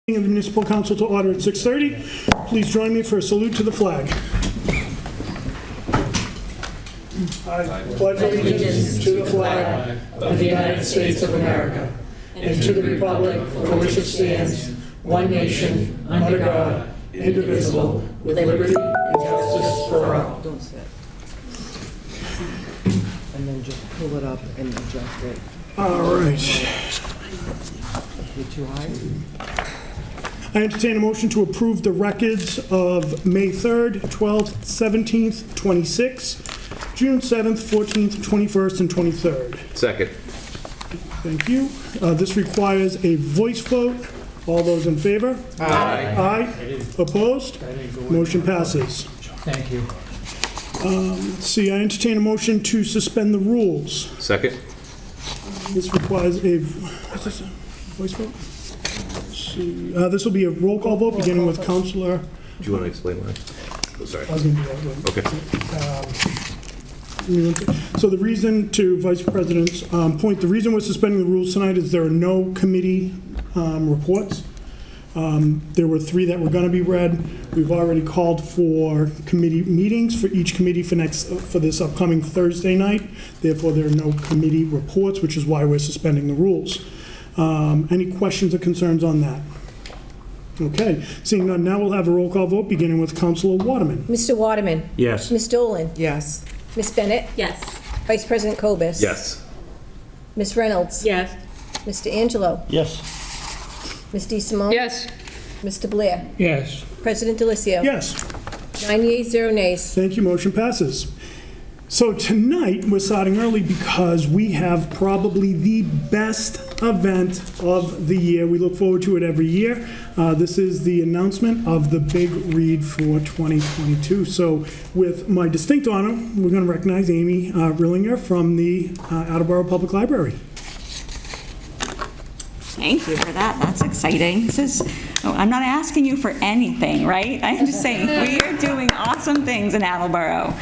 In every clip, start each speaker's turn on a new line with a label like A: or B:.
A: Of the Municipal Council to order at 6:30. Please join me for a salute to the flag. I pledge allegiance to the flag of the United States of America and to the republic for which it stands, one nation, under God, indivisible, with liberty and justice for all.
B: Don't sit. And then just pull it up and adjust it.
A: All right.
B: You're too high?
A: I entertain a motion to approve the records of May 3rd, 12th, 17th, 26th, June 7th, 14th, 21st, and 23rd.
C: Second.
A: Thank you. This requires a voice vote. All those in favor?
C: Aye.
A: Aye. Opposed? Motion passes.
D: Thank you.
A: Let's see, I entertain a motion to suspend the rules.
C: Second.
A: This requires a, what's this, a voice vote? Let's see. This will be a roll call vote, beginning with Councilor.
C: Do you want to explain why? Oh, sorry.
A: I was going to do that one.
C: Okay.
A: So the reason, to Vice President's point, the reason we're suspending the rules tonight is there are no committee reports. There were 3 that were going to be read. We've already called for committee meetings for each committee for this upcoming Thursday night. Therefore, there are no committee reports, which is why we're suspending the rules. Any questions or concerns on that? Okay, seeing none, now we'll have a roll call vote, beginning with Councilor Waterman.
E: Mr. Waterman.
D: Yes.
E: Ms. Dolan.
B: Yes.
E: Ms. Bennett.
F: Yes.
E: Vice President Kobus.
C: Yes.
E: Ms. Reynolds.
F: Yes.
E: Mr. Angelo.
D: Yes.
E: Ms. DeSimone.
F: Yes.
E: Mr. Blair.
D: Yes.
E: President Delicio.
A: Yes.
E: 9 yeas, 0 nays.
A: Thank you, motion passes. So tonight, we're starting early because we have probably the best event of the year. We look forward to it every year. This is the announcement of the Big Read for 2022. So with my distinct honor, we're going to recognize Amy Rillinger from the Attleboro Public Library.
G: Thank you for that. That's exciting. I'm not asking you for anything, right? I'm just saying we are doing awesome things in Attleboro.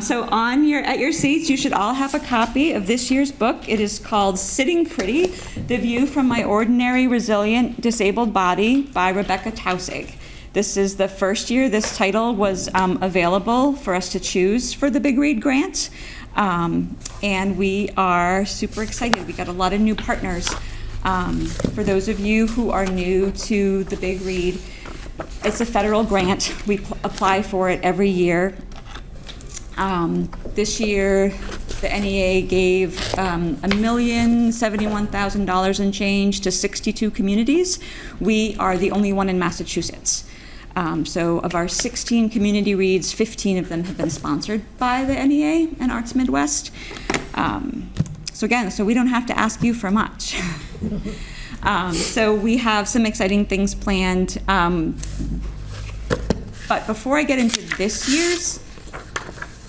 G: So at your seats, you should all have a copy of this year's book. It is called Sitting Pretty: The View from My Ordinary, Resilient, Disabled Body by Rebecca Tausig. This is the first year this title was available for us to choose for the Big Read grant. And we are super excited. We got a lot of new partners. For those of you who are new to the Big Read, it's a federal grant. We apply for it every year. This year, the NEA gave $1,071,000 and change to 62 communities. We are the only one in Massachusetts. So of our 16 community reads, 15 of them have been sponsored by the NEA and Arts Midwest. So we don't have to ask you for much. So we have some exciting things planned. But before I get into this year's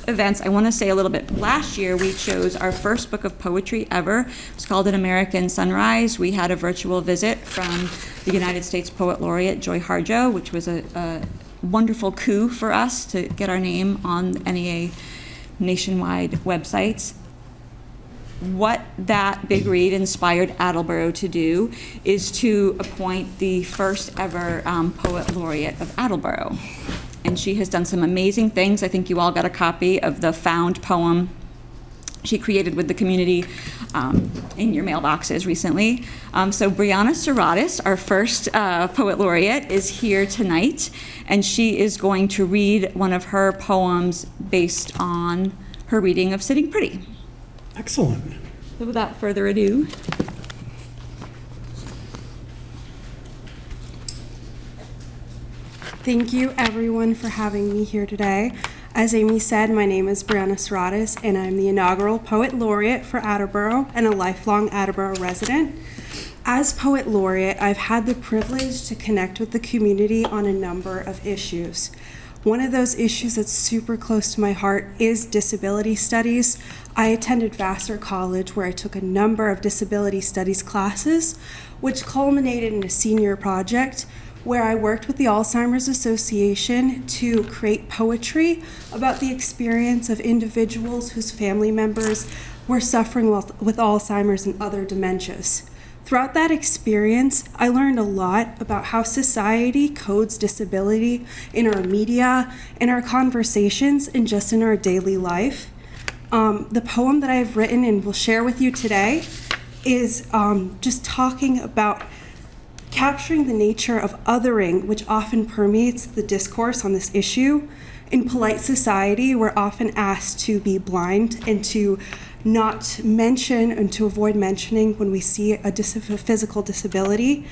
G: events, I want to say a little bit. Last year, we chose our first book of poetry ever. It's called An American Sunrise. We had a virtual visit from the United States Poet Laureate, Joy Harjo, which was a wonderful coup for us to get our name on NEA nationwide websites. What that Big Read inspired Attleboro to do is to appoint the first ever Poet Laureate of Attleboro. And she has done some amazing things. I think you all got a copy of the found poem she created with the community in your mailboxes recently. So Brianna Serratis, our first Poet Laureate, is here tonight, and she is going to read one of her poems based on her reading of Sitting Pretty.
A: Excellent.
G: So without further ado.
H: Thank you everyone for having me here today. As Amy said, my name is Brianna Serratis, and I'm the inaugural Poet Laureate for Attleboro and a lifelong Attleboro resident. As Poet Laureate, I've had the privilege to connect with the community on a number of issues. One of those issues that's super close to my heart is disability studies. I attended Vassar College, where I took a number of disability studies classes, which culminated in a senior project where I worked with the Alzheimer's Association to create poetry about the experience of individuals whose family members were suffering with Alzheimer's and other dementias. Throughout that experience, I learned a lot about how society codes disability in our media, in our conversations, and just in our daily life. The poem that I've written and will share with you today is just talking about capturing the nature of othering, which often permeates the discourse on this issue. In polite society, we're often asked to be blind and to not mention and to avoid mentioning when we see a physical disability.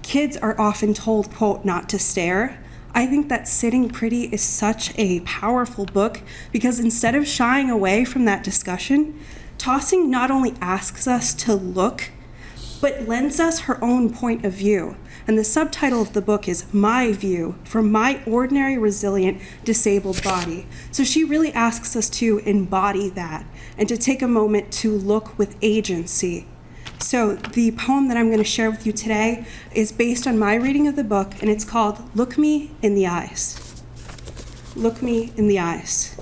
H: Kids are often told, quote, not to stare. I think that Sitting Pretty is such a powerful book because instead of shying away from that discussion, Tossing not only asks us to look, but lends us her own point of view. And the subtitle of the book is My View from My Ordinary Resilient Disabled Body. So she really asks us to embody that and to take a moment to look with agency. So the poem that I'm going to share with you today is based on my reading of the book, and it's called Look Me in the Eyes. Look me in the eyes.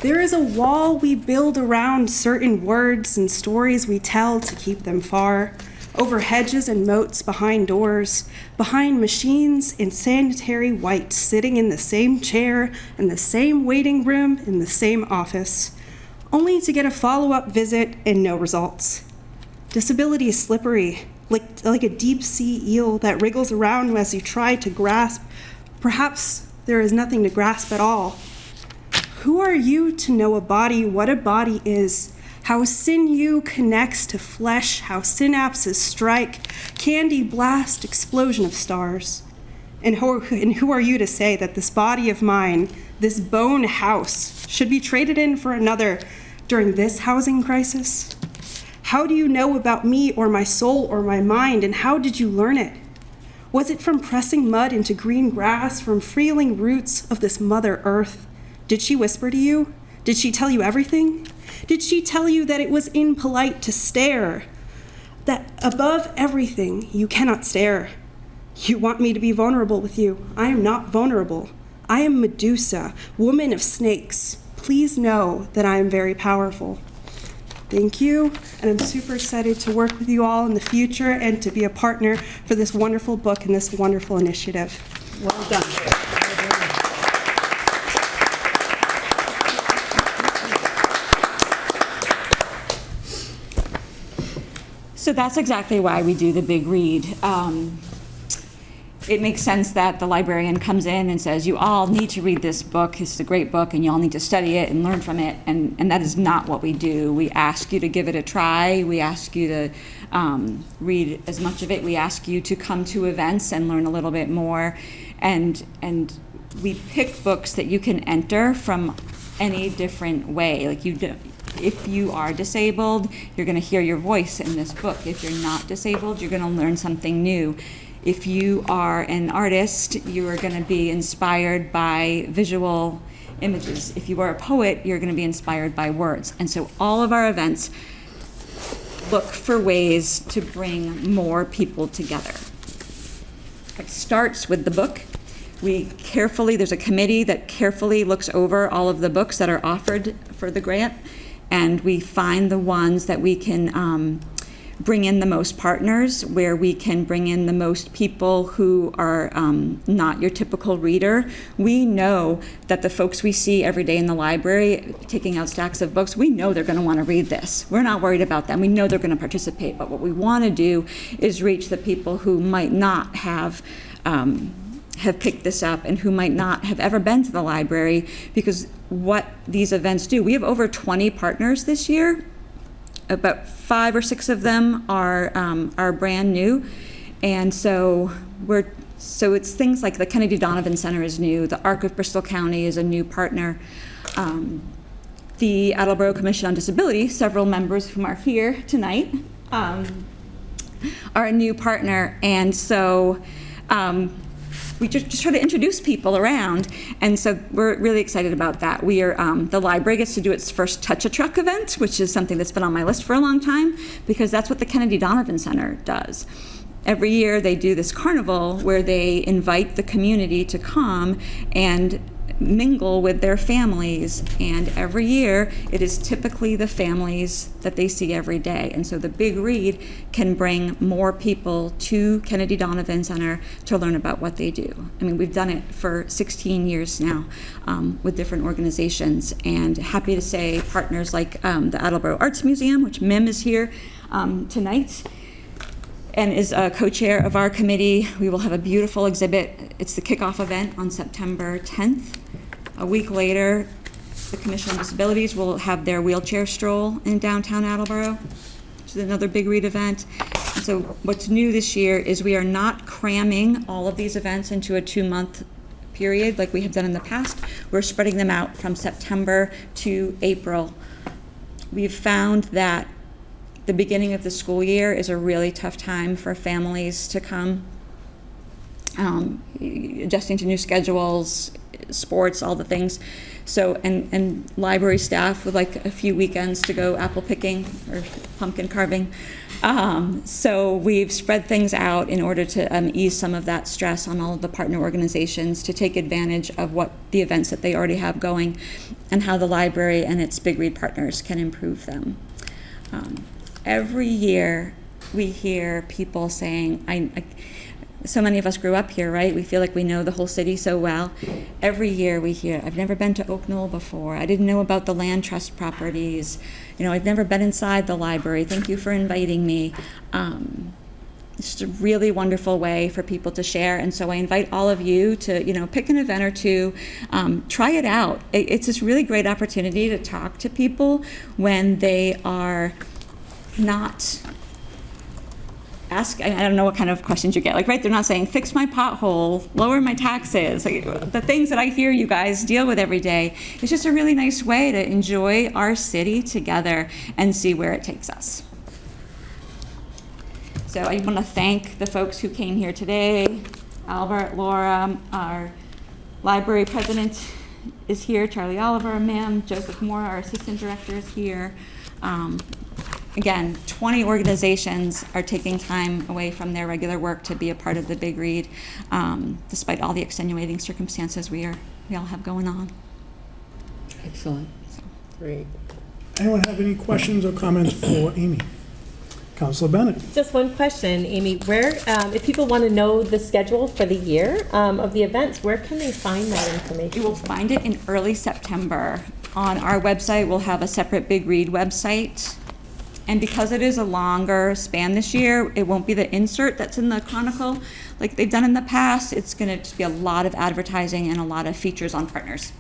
H: There is a wall we build around certain words and stories we tell to keep them far, over hedges and moats, behind doors, behind machines in sanitary white, sitting in the same chair, in the same waiting room, in the same office, only to get a follow-up visit and no results. Disability is slippery, like a deep-sea eel that wriggles around as you try to grasp. Perhaps there is nothing to grasp at all. Who are you to know a body, what a body is, how sinew connects to flesh, how synapses strike, candy blast, explosion of stars? And who are you to say that this body of mine, this bone house, should be traded in for another during this housing crisis? How do you know about me or my soul or my mind, and how did you learn it? Was it from pressing mud into green grass, from freeling roots of this Mother Earth? Did she whisper to you? Did she tell you everything? Did she tell you that it was impolite to stare? That above everything, you cannot stare? You want me to be vulnerable with you. I am not vulnerable. I am Medusa, woman of snakes. Please know that I am very powerful. Thank you, and I'm super excited to work with you all in the future and to be a partner for this wonderful book and this wonderful initiative.
B: Well done.
G: So that's exactly why we do the big read. It makes sense that the librarian comes in and says, you all need to read this book. This is a great book, and you all need to study it and learn from it. And that is not what we do. We ask you to give it a try. We ask you to read as much of it. We ask you to come to events and learn a little bit more. And we pick books that you can enter from any different way. Like if you are disabled, you're going to hear your voice in this book. If you're not disabled, you're going to learn something new. If you are an artist, you are going to be inspired by visual images. If you are a poet, you're going to be inspired by words. And so all of our events look for ways to bring more people together. It starts with the book. There's a committee that carefully looks over all of the books that are offered for the grant, and we find the ones that we can bring in the most partners, where we can bring in the most people who are not your typical reader. We know that the folks we see every day in the library taking out stacks of books, we know they're going to want to read this. We're not worried about them. We know they're going to participate, but what we want to do is reach the people who might not have picked this up and who might not have ever been to the library, because what these events do, we have over 20 partners this year. About 5 or 6 of them are brand new, and so it's things like the Kennedy Donovan Center is new, the ARC of Bristol County is a new partner, the Attleboro Commission on Disability, several members whom are here tonight, are a new partner, and so we just try to introduce people around, and so we're really excited about that. We are the library gets to do its first Touch-a-Truck event, which is something that's been on my list for a long time, because that's what the Kennedy Donovan Center does. Every year they do this carnival where they invite the community to come and mingle with their families, and every year it is typically the families that they see every day. And so the Big Read can bring more people to Kennedy Donovan Center to learn about what they do. I mean, we've done it for 16 years now with different organizations, and happy to say partners like the Attleboro Arts Museum, which Mim is here tonight, and is a co-chair of our committee. We will have a beautiful exhibit. It's the kickoff event on September 10th. A week later, the Commission on Disabilities will have their wheelchair stroll in downtown Attleboro, which is another Big Read event. And so what's new this year is we are not cramming all of these events into a 2-month period like we have done in the past. We're spreading them out from September to April. We've found that the beginning of the school year is a really tough time for families to come, adjusting to new schedules, sports, all the things. So, and library staff would like a few weekends to go apple picking or pumpkin carving. So we've spread things out in order to ease some of that stress on all of the partner organizations to take advantage of what the events that they already have going and how the library and its Big Read partners can improve them. Every year we hear people saying, so many of us grew up here, right? We feel like we know the whole city so well. Every year we hear, I've never been to Oak Knoll before. I didn't know about the land trust properties. You know, I've never been inside the library. Thank you for inviting me. It's just a really wonderful way for people to share. And so I invite all of you to, you know, pick an event or two, try it out. It's this really great opportunity to talk to people when they are not I don't know what kind of questions you get, like, right? They're not saying, fix my pothole, lower my taxes, like, the things that I hear you guys deal with every day. It's just a really nice way to enjoy our city together and see where it takes us. So I want to thank the folks who came here today. Albert, Laura, our library president is here, Charlie Oliver, ma'am, Joseph Moore, our assistant director, is here. Again, 20 organizations are taking time away from their regular work to be a part of the Big Read, despite all the extenuating circumstances we all have going on.
B: Excellent. Great.
A: Anyone have any questions or comments for Amy? Councilor Bennett.
D: Just one question, Amy. Where, if people want to know the schedule for the year of the events, where can they find that information?
G: You will find it in early September. On our website, we'll have a separate Big Read website. And because it is a longer span this year, it won't be the insert that's in the Chronicle like they've done in the past. It's going to just be a lot of advertising and a lot of features on partners.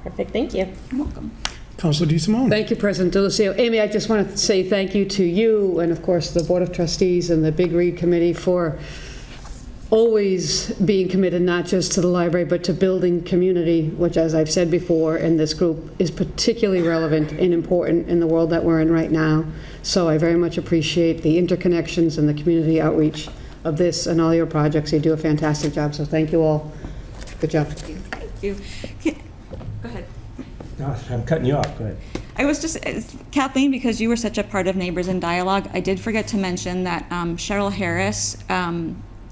D: Perfect. Thank you.
G: You're welcome.
A: Councilor DeSimone.
F: Thank you, President Delacio. Amy, I just want to say thank you to you and, of course, the Board of Trustees and the Big Read Committee for always being committed not just to the library but to building community, which, as I've said before, in this group is particularly relevant and important in the world that we're in right now. So I very much appreciate the interconnections and the community outreach of this and all your projects. You do a fantastic job, so thank you all. Good job.
G: Thank you. Go ahead.
I: No, I'm cutting you off. Go ahead.
G: I was just, Kathleen, because you were such a part of Neighbors in Dialogue, I did forget to mention that Cheryl Harris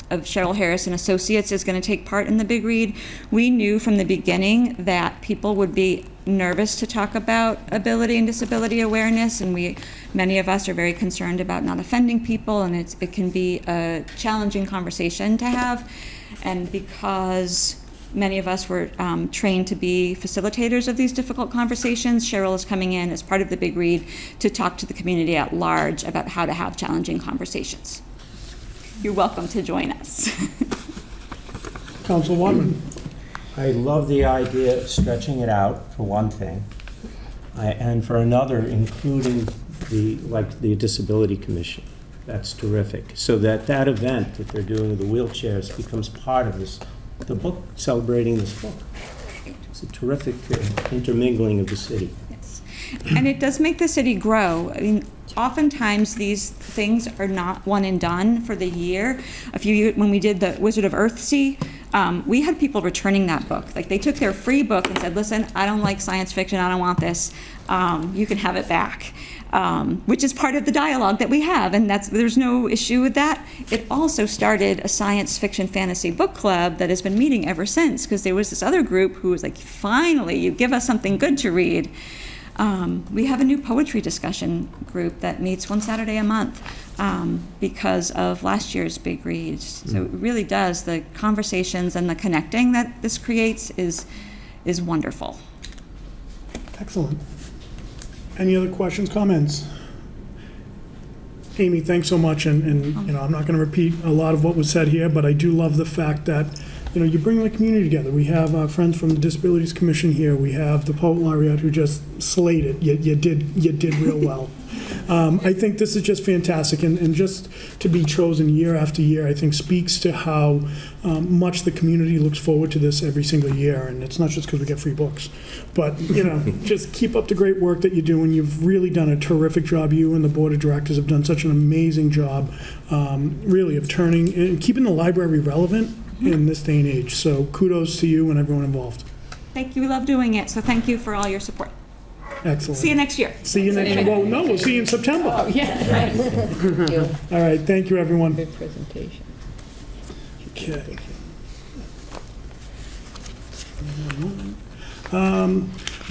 G: of Cheryl Harris and Associates is going to take part in the Big Read. We knew from the beginning that people would be nervous to talk about ability and disability awareness, and many of us are very concerned about not offending people, and it can be a challenging conversation to have. And because many of us were trained to be facilitators of these difficult conversations, Cheryl is coming in as part of the Big Read to talk to the community at large about how to have challenging conversations. You're welcome to join us.
A: Councilor Waterman.
I: I love the idea of stretching it out, for one thing, and for another, including the Disability Commission. That's terrific. So that event that they're doing with the wheelchairs becomes part of the book, celebrating this book. It's a terrific intermingling of the city.
G: Yes. And it does make the city grow. I mean, oftentimes these things are not one and done for the year. When we did the Wizard of Earthsea, we had people returning that book. Like, they took their free book and said, listen, I don't like science fiction, I don't want this. You can have it back. which is part of the dialogue that we have, and there's no issue with that. It also started a science fiction fantasy book club that has been meeting ever since, because there was this other group who was like, finally, you give us something good to read. We have a new poetry discussion group that meets one Saturday a month because of last year's big read. So it really does, the conversations and the connecting that this creates is wonderful.
A: Excellent. Any other questions, comments? Amy, thanks so much, and you know, I'm not going to repeat a lot of what was said here, but I do love the fact that, you know, you bring the community together. We have friends from the Disabilities Commission here. We have the Poet Laureate who just slayed it. You did real well. I think this is just fantastic, and just to be chosen year after year, I think speaks to how much the community looks forward to this every single year. And it's not just because we get free books, but, you know, just keep up the great work that you're doing. You've really done a terrific job. You and the board of directors have done such an amazing job, really, of turning and keeping the library relevant in this day and age. So kudos to you and everyone involved.
G: Thank you, we love doing it, so thank you for all your support.
A: Excellent.
G: See you next year.
A: See you next year. Well, no, we'll see you in September.
B: Oh, yeah. Thank you.
A: All right, thank you, everyone.
B: Good presentation.
A: Okay.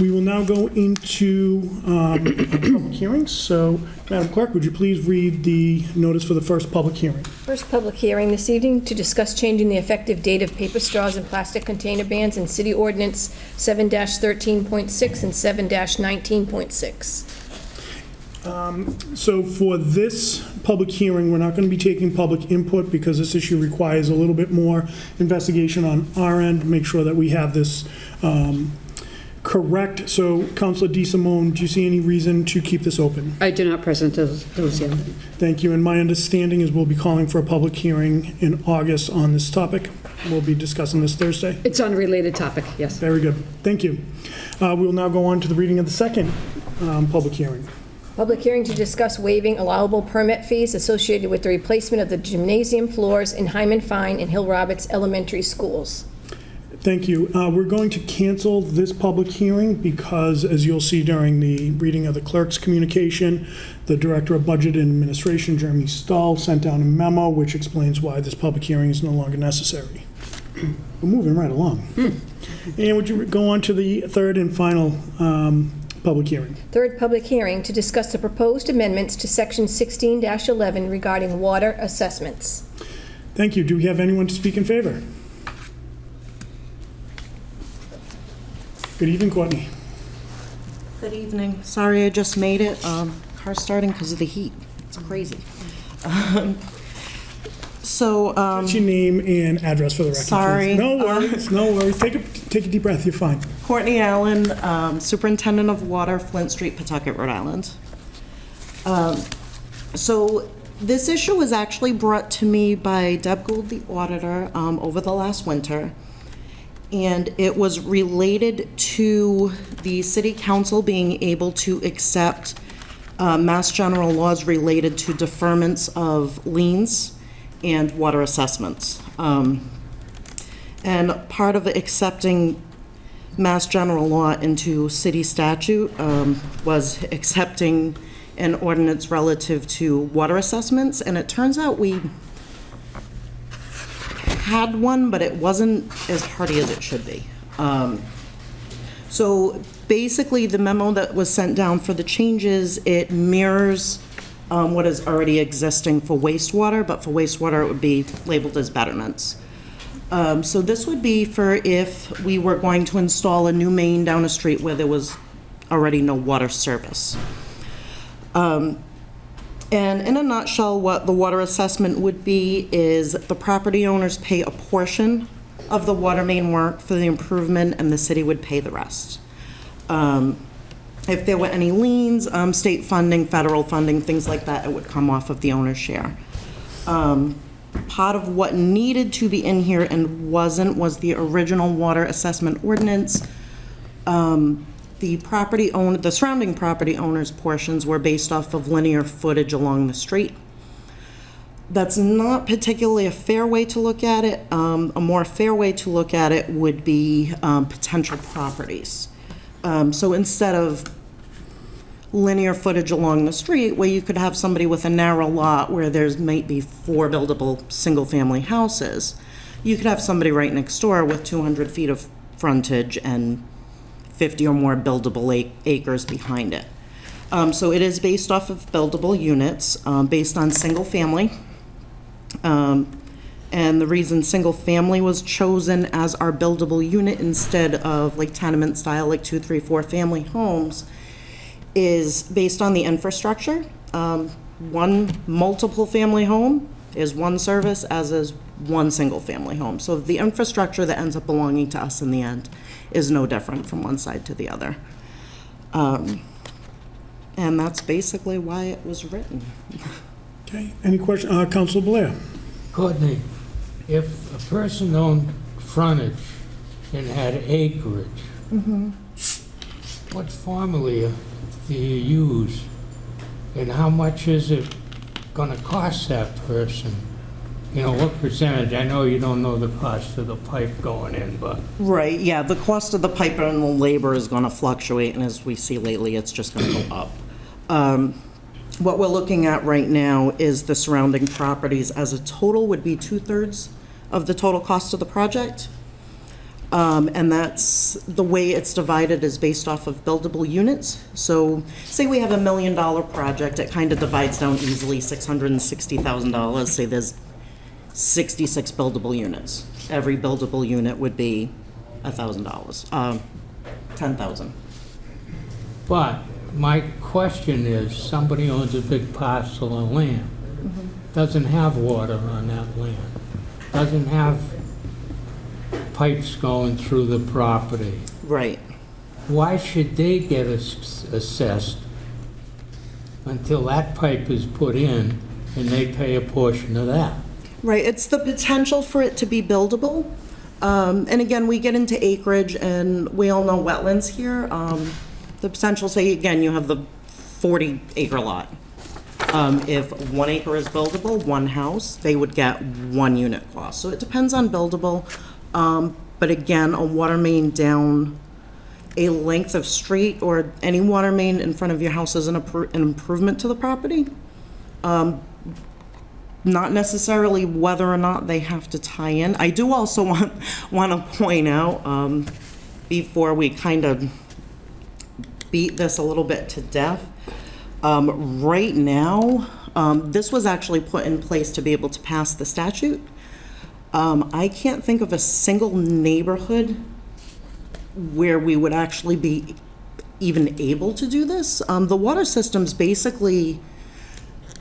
A: We will now go into public hearings. So, Madam Clerk, would you please read the notice for the first public hearing?
E: First public hearing this evening to discuss changing the effective date of paper straws and plastic container bans in City Ordinance 7-13.6 and 7-19.6.
A: So for this public hearing, we're not going to be taking public input because this issue requires a little bit more investigation on our end, make sure that we have this correct. So, Councilor DeSimone, do you see any reason to keep this open?
F: I do not, President Deluzio.
A: Thank you. And my understanding is we'll be calling for a public hearing in August on this topic. We'll be discussing this Thursday.
F: It's on a related topic, yes.
A: Very good. Thank you. We'll now go on to the reading of the second public hearing.
E: Public hearing to discuss waiving allowable permit fees associated with the replacement of the gymnasium floors in Hyman Fine and Hill Roberts Elementary Schools.
A: Thank you. We're going to cancel this public hearing because, as you'll see during the reading of the clerk's communication, the Director of Budget and Administration, Jeremy Stahl, sent down a memo which explains why this public hearing is no longer necessary. We're moving right along. And would you go on to the third and final public hearing?
E: Third public hearing to discuss the proposed amendments to Section 16-11 regarding water assessments.
A: Thank you. Do we have anyone to speak in favor? Good evening, Courtney.
J: Good evening. Sorry I just made it. Car starting because of the heat. It's crazy.
A: What's your name and address for the record?
J: Sorry.
A: Please? No worries, no worries. Take a deep breath. You're fine.
J: Courtney Allen, Superintendent of Water, Flint Street, Pawtucket, Rhode Island. So this issue was actually brought to me by Deb Gould, the auditor, over the last winter. And it was related to the city council being able to accept Mass General laws related to deferments of liens and water assessments. And part of accepting Mass General law into city statute was accepting an ordinance relative to water assessments. And it turns out we had one, but it wasn't as hearty as it should be. So basically, the memo that was sent down for the changes, it mirrors what is already existing for wastewater, but for wastewater, it would be labeled as betterments. So this would be for if we were going to install a new main down a street where there was already no water service. And in a nutshell, what the water assessment would be is the property owners pay a portion of the water main work for the improvement, and the city would pay the rest. If there were any liens, state funding, federal funding, things like that, it would come off of the owner's share. Part of what needed to be in here and wasn't was the original water assessment ordinance. The surrounding property owners' portions were based off of linear footage along the street. That's not particularly a fair way to look at it. A more fair way to look at it would be potential properties. So instead of linear footage along the street where you could have somebody with a narrow lot where there's might be 4 buildable single-family houses. You could have somebody right next door with 200 feet of frontage and 50 or more buildable acres behind it. So it is based off of buildable units, based on single-family. And the reason single-family was chosen as our buildable unit instead of like tenement style, like 2, 3, 4 family homes, is based on the infrastructure. One multiple family home is one service, as is one single family home. So the infrastructure that ends up belonging to us in the end is no different from one side to the other. And that's basically why it was written.
A: Okay, any question, Councilor Blair?
K: Courtney, if a person owned frontage and had acreage, what formula do you use? And how much is it gonna cost that person? You know, what percentage? I know you don't know the cost of the pipe going in, but...
J: Right, yeah, the cost of the pipe and the labor is gonna fluctuate, and as we see lately, it's just gonna go up. What we're looking at right now is the surrounding properties as a total would be 2/3 of the total cost of the project. And that's, the way it's divided is based off of buildable units. So say we have $1 million project, it kind of divides down easily, $660,000. Say there's 66 buildable units. Every buildable unit would be $1,000, $10,000.
K: But my question is, somebody owns a big parcel of land, doesn't have water on that land, doesn't have pipes going through the property.
J: Right.
K: Why should they get assessed until that pipe is put in and they pay a portion of that?
J: Right, it's the potential for it to be buildable. And again, we get into acreage, and we all know wetlands here. The potential, say, again, you have the 40-acre lot. If 1 acre is buildable, one house, they would get 1 unit cost. So it depends on buildable. But again, a water main down a length of street or any water main in front of your house is an improvement to the property. Not necessarily whether or not they have to tie in. I do also want to point out, before we kind of beat this a little bit to death, right now, this was actually put in place to be able to pass the statute. I can't think of a single neighborhood where we would actually be even able to do this. The water system's basically,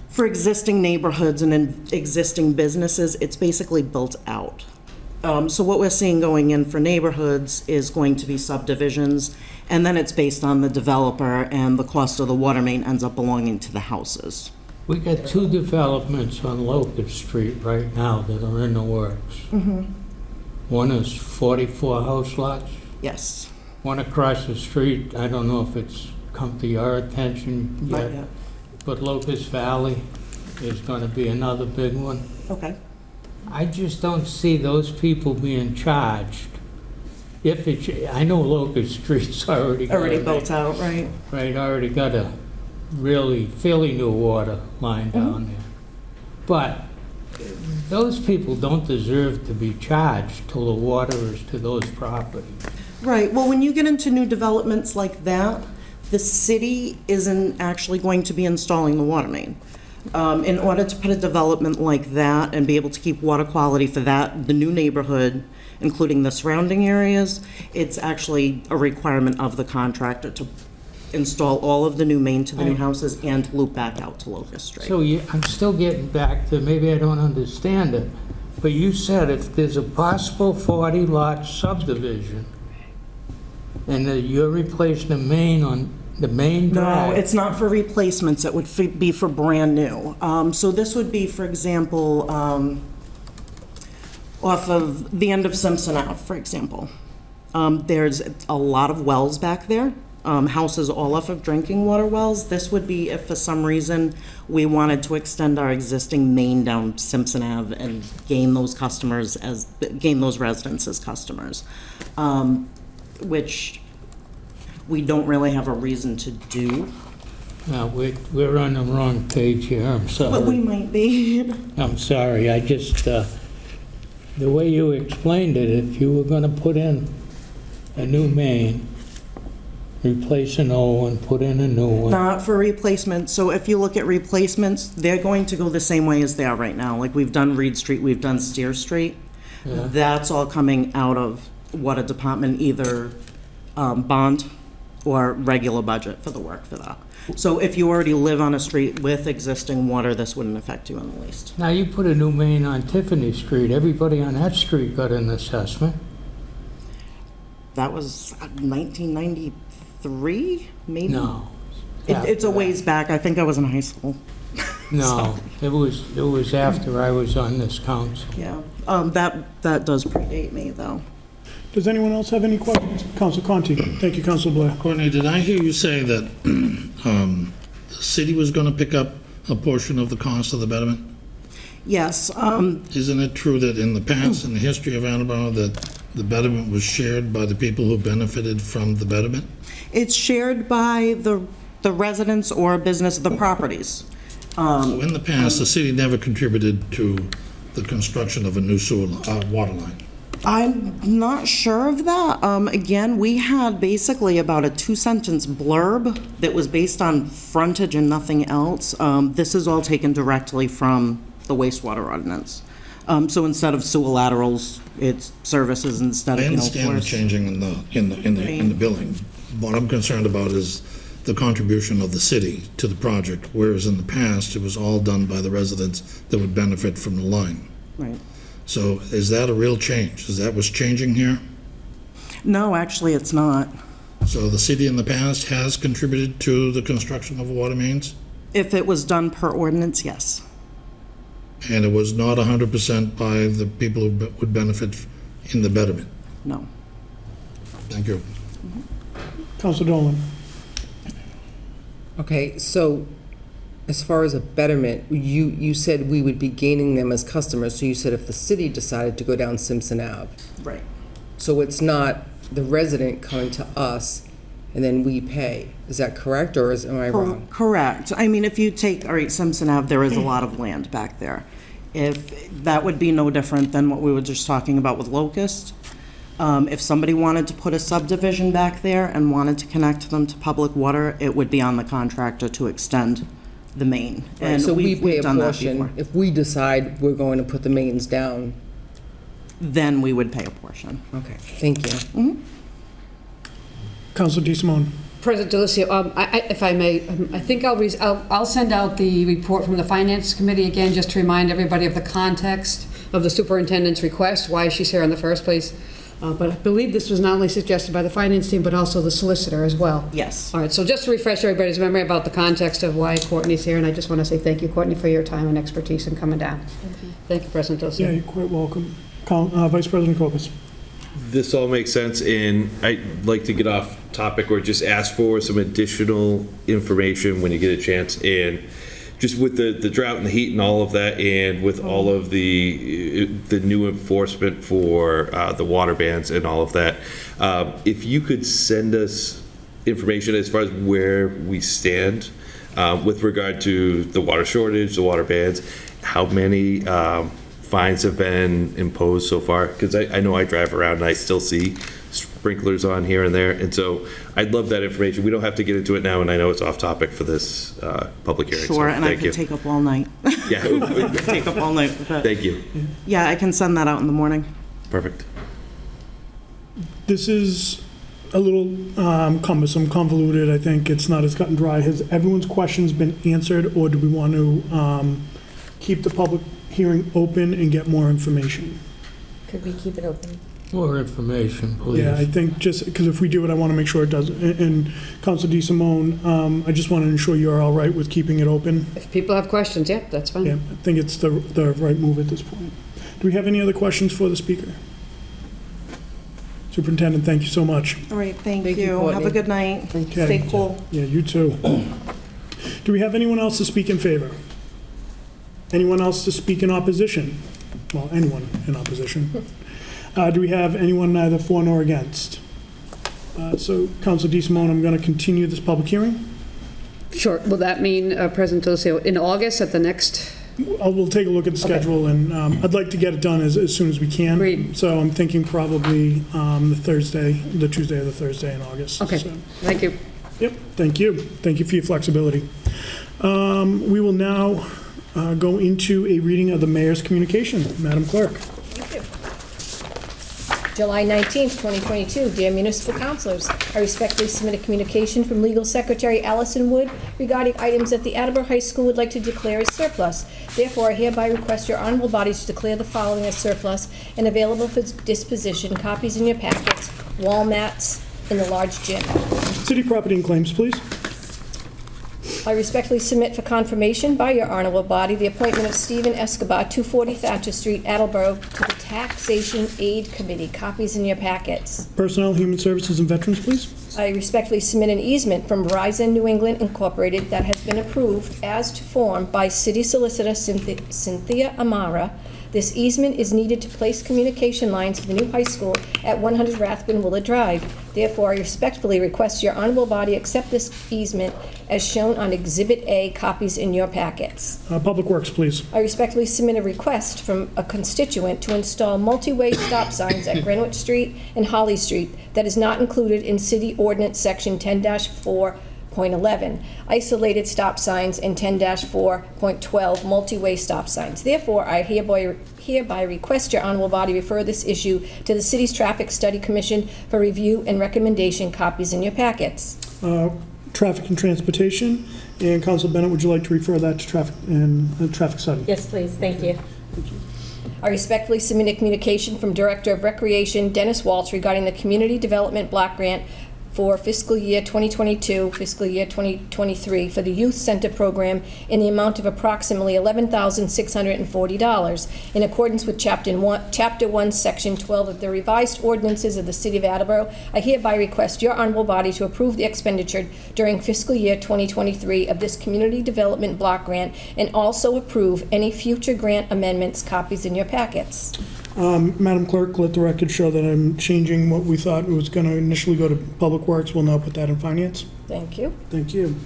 J: for existing neighborhoods and in existing businesses, it's basically built out. So what we're seeing going in for neighborhoods is going to be subdivisions, and then it's based on the developer, and the cost of the water main ends up belonging to the houses.
K: We got 2 developments on Locust Street right now that are in the works. One is 44 house lots.
J: Yes.
K: One across the street, I don't know if it's come to your attention
J: Not
K: yet,
J: yet.
K: but Locust Valley is going to be another big one.
J: Okay.
K: I just don't see those people being charged. If it, I know Locust Street's already
J: Built out, right?
K: Right, already got a really fairly new water line down there. But those people don't deserve to be charged till the water is to those properties.
J: Right, well, when you get into new developments like that, the city isn't actually going to be installing the water main. In order to put a development like that and be able to keep water quality for that, the new neighborhood, including the surrounding areas, it's actually a requirement of the contractor to install all of the new main to the new houses and to loop back out to Locust Street.
K: So I'm still getting back to, maybe I don't understand it, but you said if there's a possible 40-lot subdivision, and you're replacing the main on the main drive?
J: No, it's not for replacements, it would be for brand new. So this would be, for example, off of the end of Simpson Ave, for example. There's a lot of wells back there, houses all off of drinking water wells. This would be if for some reason we wanted to extend our existing main down Simpson Ave and gain those residents as customers, which we don't really have a reason to do
K: We're on the wrong page here, I'm
J: But we
K: sorry.
J: might be.
K: I'm sorry, I just, the way you explained it, if you were gonna put in a new main, replace an old one, put in a new one.
J: Not for replacements. So if you look at replacements, they're going to go the same way as they are right now. Like we've done Reed Street, we've done Steer Street.
K: Yeah.
J: That's all coming out of water department, either bond or regular budget for the work for that. So if you already live on a street with existing water, this wouldn't affect you in the least.
K: Now, you put a new main on Tiffany Street, everybody on that street got an assessment.
J: That was 1993, maybe?
K: No.
J: It's a ways back. I think I was in high school.
K: No, it was after I was on this council.
J: Yeah. That does predate me, though.
A: Does anyone else have any questions? Council Conti. Thank you, Council Blair.
L: Courtney, did I hear you say that the city was going to pick up a portion of the cost of the betterment?
J: Yes.
L: Isn't it true that in the past, in the history of Attleboro, that the betterment was shared by the people who benefited from the betterment?
J: It's shared by the residents or business of the properties.
L: So in the past, the city never contributed to the construction of a new sewer, water line.
J: I'm not sure of that. Again, we had basically about a 2-sentence blurb that was based on frontage and nothing else. This is all taken directly from the wastewater ordinance. So instead of sewer laterals, it's services instead of,
L: I understand the
J: floors.
L: changing in the billing. What I'm concerned about is the contribution of the city to the project, whereas in the past, it was all done by the residents that would benefit from the line.
J: Right.
L: So is that a real change? Is that what's changing here?
J: No, actually, it's not.
L: So the city in the past has contributed to the construction of water mains?
J: If it was done per ordinance, yes.
L: And it was not 100% by the people who would benefit in the betterment?
J: No.
L: Thank you.
A: Council Dolan.
M: Okay, so as far as a betterment, you said we would be gaining them as customers, so you said if the city decided to go down Simpson Ave.
J: Right.
M: So it's not the resident coming to us and then we pay. Is that correct, or am I wrong?
J: Correct. I mean, if you take, all right, Simpson Ave, there is a lot of land back there. If, that would be no different than what we were just talking about with Locust. If somebody wanted to put a subdivision back there and wanted to connect them to public water, it would be on the contractor to extend the main.
M: Right,
J: And
M: so we
J: we've
M: pay a
J: done that
M: portion.
J: before.
M: If we decide we're going to put the mains down.
J: Then we would pay a portion.
M: Okay, thank you.
A: Council DeSimone.
F: President Delicio, if I may, I think I'll send out the report from the Finance Committee again, just to remind everybody of the context of the superintendent's request, why she's here in the first place. But I believe this was not only suggested by the finance team, but also the solicitor as well.
J: Yes.
F: All right, so just to refresh everybody's memory about the context of why Courtney's here, and I just want to say thank you, Courtney, for your time and expertise in coming down. Thank you, President Delicio.
A: Yeah, you're quite welcome. Vice President Copus.
C: This all makes sense, and I'd like to get off topic or just ask for some additional information when you get a chance. And just with the drought and the heat and all of that, and with all of the new enforcement for the water bans and all of that, if you could send us information as far as where we stand with regard to the water shortage, the water bans, how many fines have been imposed so far, because I know I drive around and I still see sprinklers on here and there, and so I'd love that information. We don't have to get into it now, and I know it's off topic for this public hearing.
J: Sure,
C: so
J: and I
C: thank
J: could
C: you.
J: take up all night.
C: Yeah.
J: Take up all night with that.
C: Thank you.
J: Yeah, I can send that out in the morning.
C: Perfect.
A: This is a little cumbersome, convoluted. I think it's not as cut and dry. Has everyone's questions been answered, or do we want to keep the public hearing open and get more information?
B: Could we keep it open?
K: More information, please.
A: Yeah, I think just, because if we do it, I want to make sure it does. And Council DeSimone, I just want to ensure you're all right with keeping it open.
F: If people have questions, yeah, that's fine.
A: Yeah, I think it's the right move at this point. Do we have any other questions for the speaker? Superintendent, thank you so much.
J: All right, thank
M: Thank you,
J: you. Have
M: Courtney.
J: a good night.
A: Okay.
J: Stay cool.
A: Yeah, you too. Do we have anyone else to speak in favor? Anyone else to speak in opposition? Well, anyone in opposition. Do we have anyone neither for nor against? So, Council DeSimone, I'm going to continue this public hearing.
F: Sure. Will that mean, President Delacio, in August at the next?
A: We'll take a look at the schedule, and I'd like to get it done as soon as we can.
F: Agreed.
A: So I'm thinking probably the Tuesday or the Thursday in August.
F: Okay,
A: So,
F: thank you.
A: yep, thank you. Thank you for your flexibility. We will now go into a reading of the mayor's communication. Madam Clerk.
E: July 19th, 2022. Dear municipal councilors, I respectfully submit a communication from Legal Secretary Allison Wood regarding items that the Attleboro High School would like to declare as surplus. Therefore, I hereby request your honorable bodies to declare the following as surplus and available for disposition. Copies in your packets. Wall mats in the large gym.
A: City property and claims, please.
E: I respectfully submit for confirmation by your honorable body the appointment of Stephen Escobar, 240 Thatcher Street, Attleboro, to the Taxation Aid Committee. Copies in your packets.
A: Personnel, Human Services, and Veterans, please.
E: I respectfully submit an easement from Verizon New England Incorporated that has been approved as to form by City Solicitor Cynthia Amara. This easement is needed to place communication lines for the new high school at 100 Rathbun Willard Drive. Therefore, I respectfully request your honorable body accept this easement as shown on Exhibit A, copies in your packets.
A: Public Works, please.
E: I respectfully submit a request from a constituent to install multi-way stop signs at Greenwich Street and Holly Street that is not included in City Ordinance Section 10-4.11, isolated stop signs, and 10-4.12, multi-way stop signs. Therefore, I hereby request your honorable body refer this issue to the city's Traffic Study Commission for review and recommendation. Copies in your packets.
A: Traffic and Transportation. And Council Bennett, would you like to refer that to Traffic and Traffic Study?
D: Yes, please, thank you.
E: I respectfully submit a communication from Director of Recreation Dennis Walsh regarding the Community Development Block Grant for fiscal year 2022, fiscal year 2023 for the Youth Center program in the amount of approximately $11,640. In accordance with Chapter 1, Section 12 of the revised ordinances of the City of Attleboro, I hereby request your honorable body to approve the expenditure during fiscal year 2023 of this Community Development Block Grant and also approve any future grant amendments. Copies in your packets.
A: Madam Clerk, let the record show that I'm changing what we thought was going to initially go to Public Works. We'll now put that in Finance.
E: Thank you.
A: Thank you.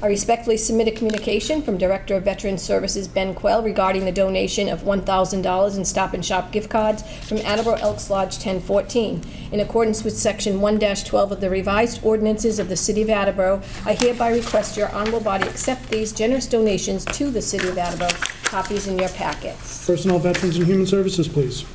E: I respectfully submit a communication from Director of Veteran Services Ben Quell regarding the donation of $1,000 in Stop and Shop gift cards from Attleboro Elks Lodge 1014. In accordance with Section 1-12 of the revised ordinances of the City of Attleboro, I hereby request your honorable body accept these generous donations to the City of Attleboro. Copies in your packets.
A: Personnel, Veterans, and Human Services, please.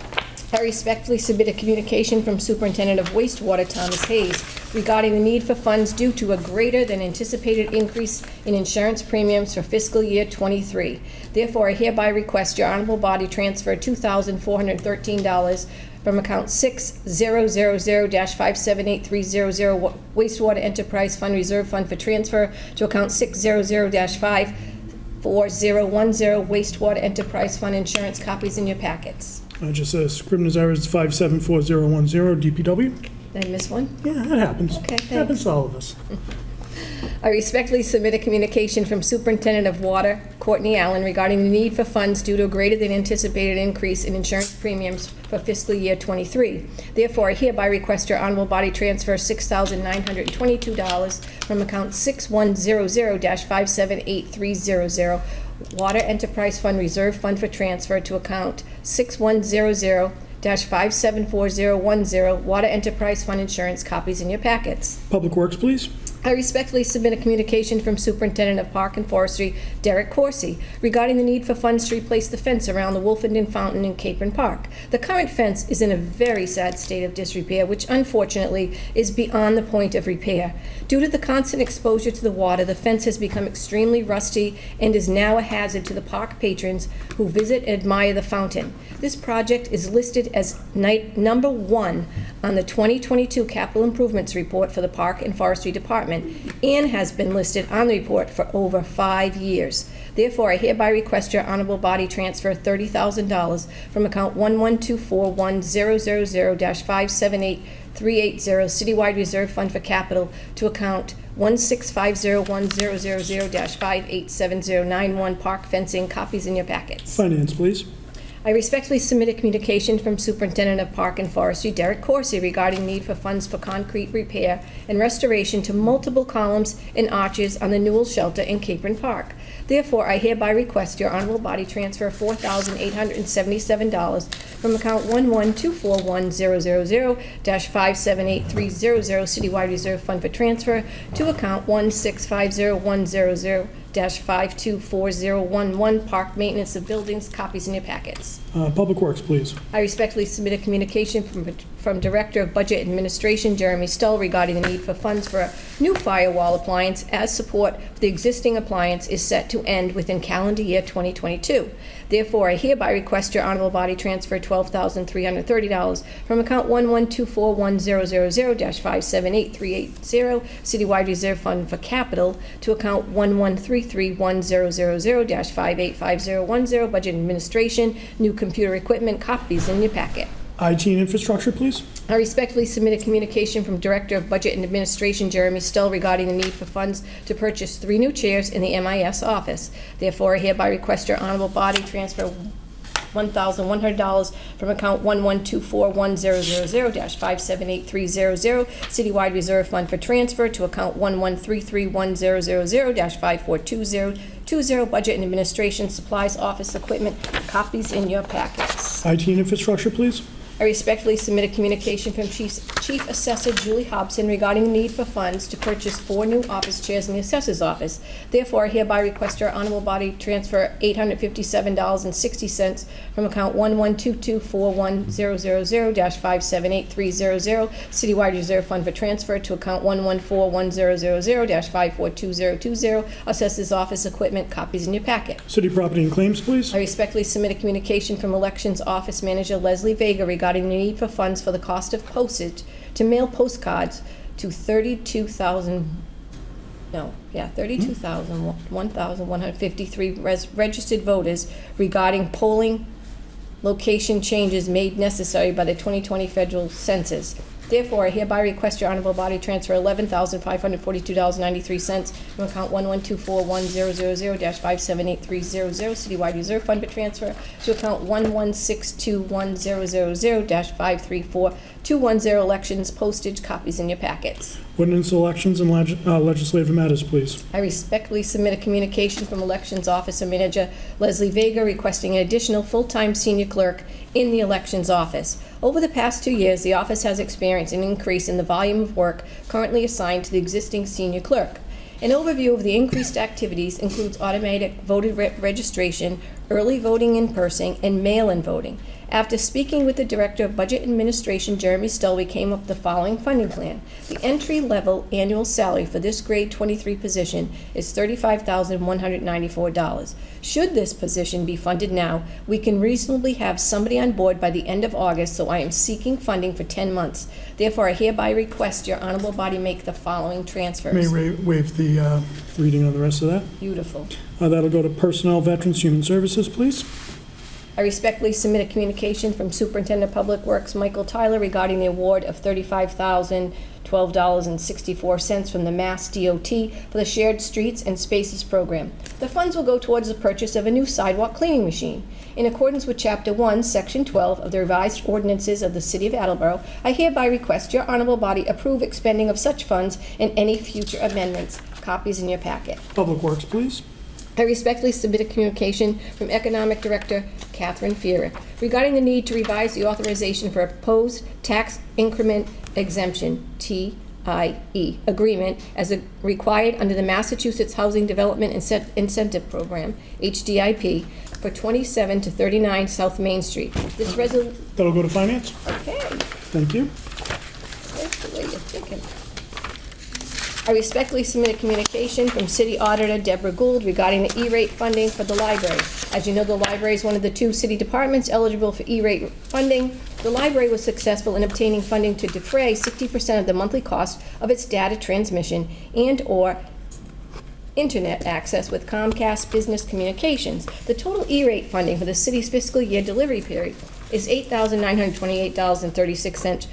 E: I respectfully submit a communication from Superintendent of Wastewater Thomas Hayes regarding the need for funds due to a greater than anticipated increase in insurance premiums for fiscal year '23. Therefore, I hereby request your honorable body transfer $2,413 from account 6000-578300 Wastewater Enterprise Fund Reserve Fund for transfer to account 600-54010 Wastewater Enterprise Fund Insurance. Copies in your packets.
A: Just Scribner's errors 574010 DPW.
E: Did I miss one?
A: Yeah, that happens.
E: Okay, thanks.
A: Happens to all of us.
E: I respectfully submit a communication from Superintendent of Water Courtney Allen regarding the need for funds due to a greater than anticipated increase in insurance premiums for fiscal year '23. Therefore, I hereby request your honorable body transfer $6,922 from account 6100-578300 Water Enterprise Fund Reserve Fund for transfer to account 6100-574010 Water Enterprise Fund Insurance. Copies in your packets.
A: Public Works, please.
E: I respectfully submit a communication from Superintendent of Park and Forestry, Derek Corsi, regarding the need for funds to replace the fence around the Wolfenden Fountain in Capron Park. The current fence is in a very sad state of disrepair, which unfortunately is beyond the point of repair. Due to the constant exposure to the water, the fence has become extremely rusty and is now a hazard to the park patrons who visit and admire the fountain. This project is listed as number 1 on the 2022 Capital Improvements Report for the Park and Forestry Department and has been listed on the report for over 5 years. Therefore, I hereby request your honorable body transfer $30,000 from account 1124100-578380 Citywide Reserve Fund for Capital to account 1650100-587091 Park Fencing. Copies in your packets.
A: Finance, please.
E: I respectfully submit a communication from Superintendent of Park and Forestry Derek Corsi regarding need for funds for concrete repair and restoration to multiple columns and arches on the Newell Shelter in Capron Park. Therefore, I hereby request your honorable body transfer $4,877 from account 1124100-578300 Citywide Reserve Fund for transfer to account 1650100-524011 Park Maintenance of Buildings. Copies in your packets.
A: Public Works, please.
E: I respectfully submit a communication from Director of Budget Administration Jeremy Stull regarding the need for funds for a new firewall appliance as support for the existing appliance is set to end within calendar year 2022. Therefore, I hereby request your honorable body transfer $12,330 from account 1124100-578380 Citywide Reserve Fund for Capital to account 1133100-585010 Budget Administration, new computer equipment. Copies in your packet.
A: IT and Infrastructure, please.
E: I respectfully submit a communication from Director of Budget and Administration Jeremy Stull regarding the need for funds to purchase 3 new chairs in the MIS office. Therefore, I hereby request your honorable body transfer $1,100 from account 1124100-578300 Citywide Reserve Fund for transfer to account 1133100-542020 Budget and Administration Supplies Office Equipment. Copies in your packets.
A: IT and Infrastructure, please.
E: I respectfully submit a communication from Chief Assessor Julie Hobson regarding the need for funds to purchase 4 new office chairs in the Assessor's Office. Therefore, I hereby request your honorable body transfer $857.60 from account 1124100-578300 Citywide Reserve Fund for transfer to account 1141000-542020 Assessor's Office Equipment. Copies in your packet.
A: City Property and Claims, please.
E: I respectfully submit a communication from Elections Office Manager Leslie Vega regarding the need for funds for the cost of postage to mail postcards to 1,153 registered voters regarding polling location changes made necessary by the 2020 federal census. Therefore, I hereby request your honorable body transfer $11,542.93 from account 1124100-578300 Citywide Reserve Fund for transfer to account 1162100-534210 Elections Postage. Copies in your packets.
A: Ordinance, Elections, and Legislative Matters, please.
E: I respectfully submit a communication from Elections Officer Manager Leslie Vega requesting an additional full-time senior clerk in the Elections Office. Over the past 2 years, the office has experienced an increase in the volume of work currently assigned to the existing senior clerk. An overview of the increased activities includes automatic voter registration, early voting in person, and mail-in voting. After speaking with the Director of Budget Administration, Jeremy Stull, we came up with the following funding plan. The entry-level annual salary for this grade 23 position is $35,194. Should this position be funded now, we can reasonably have somebody on board by the end of August, so I am seeking funding for 10 months. Therefore, I hereby request your honorable body make the following transfers.
A: May waive the reading of the rest of that.
E: Beautiful.
A: That'll go to Personnel, Veterans, Human Services, please.
E: I respectfully submit a communication from Superintendent of Public Works Michael Tyler regarding the award of $35,012.64 from the Mass DOT for the Shared Streets and Spaces program. The funds will go towards the purchase of a new sidewalk cleaning machine. In accordance with Chapter 1, Section 12 of the revised ordinances of the City of Attleboro, I hereby request your honorable body approve expending of such funds and any future amendments. Copies in your packet.
A: Public Works, please.
E: I respectfully submit a communication from Economic Director Catherine Fierick regarding the need to revise the authorization for a proposed tax increment exemption, TIE, agreement as required under the Massachusetts Housing Development Incentive Program, HDIP, for 27 to 39 South Main Street. This
A: That'll go to Finance.
E: Okay.
A: Thank you.
E: That's the way you're thinking. I respectfully submit a communication from City Auditor Deborah Gould regarding the E-rate funding for the library. As you know, the library is one of the 2 city departments eligible for E-rate funding. The library was successful in obtaining funding to defray 60% of the monthly cost of its data transmission and/or internet access with Comcast Business Communications. The total E-rate funding for the city's fiscal year delivery period is $8,928.36,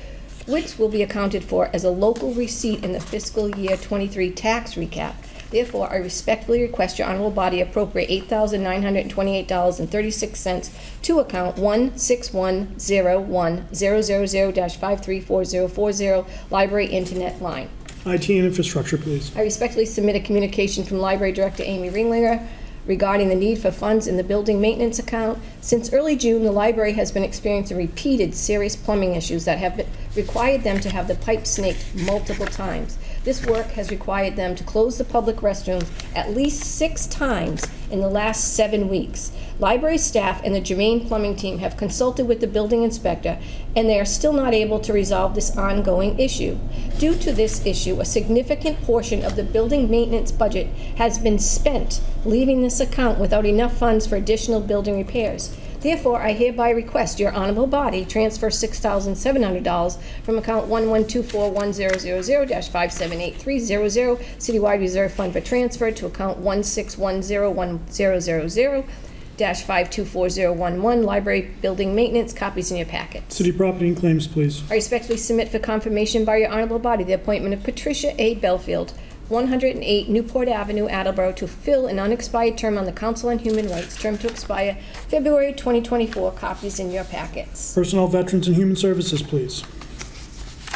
E: which will be accounted for as a local receipt in the fiscal year 23 tax recap. Therefore, I respectfully request your honorable body appropriate $8,928.36 to account 1610100-5344040, library internet line.
A: IT and infrastructure, please.
E: I respectfully submit a communication from Library Director Amy Ringlinger regarding the need for funds in the building maintenance account. Since early June, the library has been experiencing repeated serious plumbing issues that have required them to have the pipe snaked multiple times. This work has required them to close the public restrooms at least 6 times in the last 7 weeks. Library staff and the Germain Plumbing team have consulted with the building inspector, and they are still not able to resolve this ongoing issue. Due to this issue, a significant portion of the building maintenance budget has been spent, leaving this account without enough funds for additional building repairs. Therefore, I hereby request your honorable body transfer $6,700 from account 1124100-5783000 Citywide Reserve Fund for transfer to account 1610100-524011 Library Building Maintenance. Copies in your packet.
A: City property and claims, please.
E: I respectfully submit for confirmation by your honorable body the appointment of Patricia A. Belfield, 108 Newport Avenue, Attleboro, to fill an unexpired term on the Council on Human Rights, term to expire February 2024. Copies in your packets.
A: Personnel, Veterans, and Human Services, please.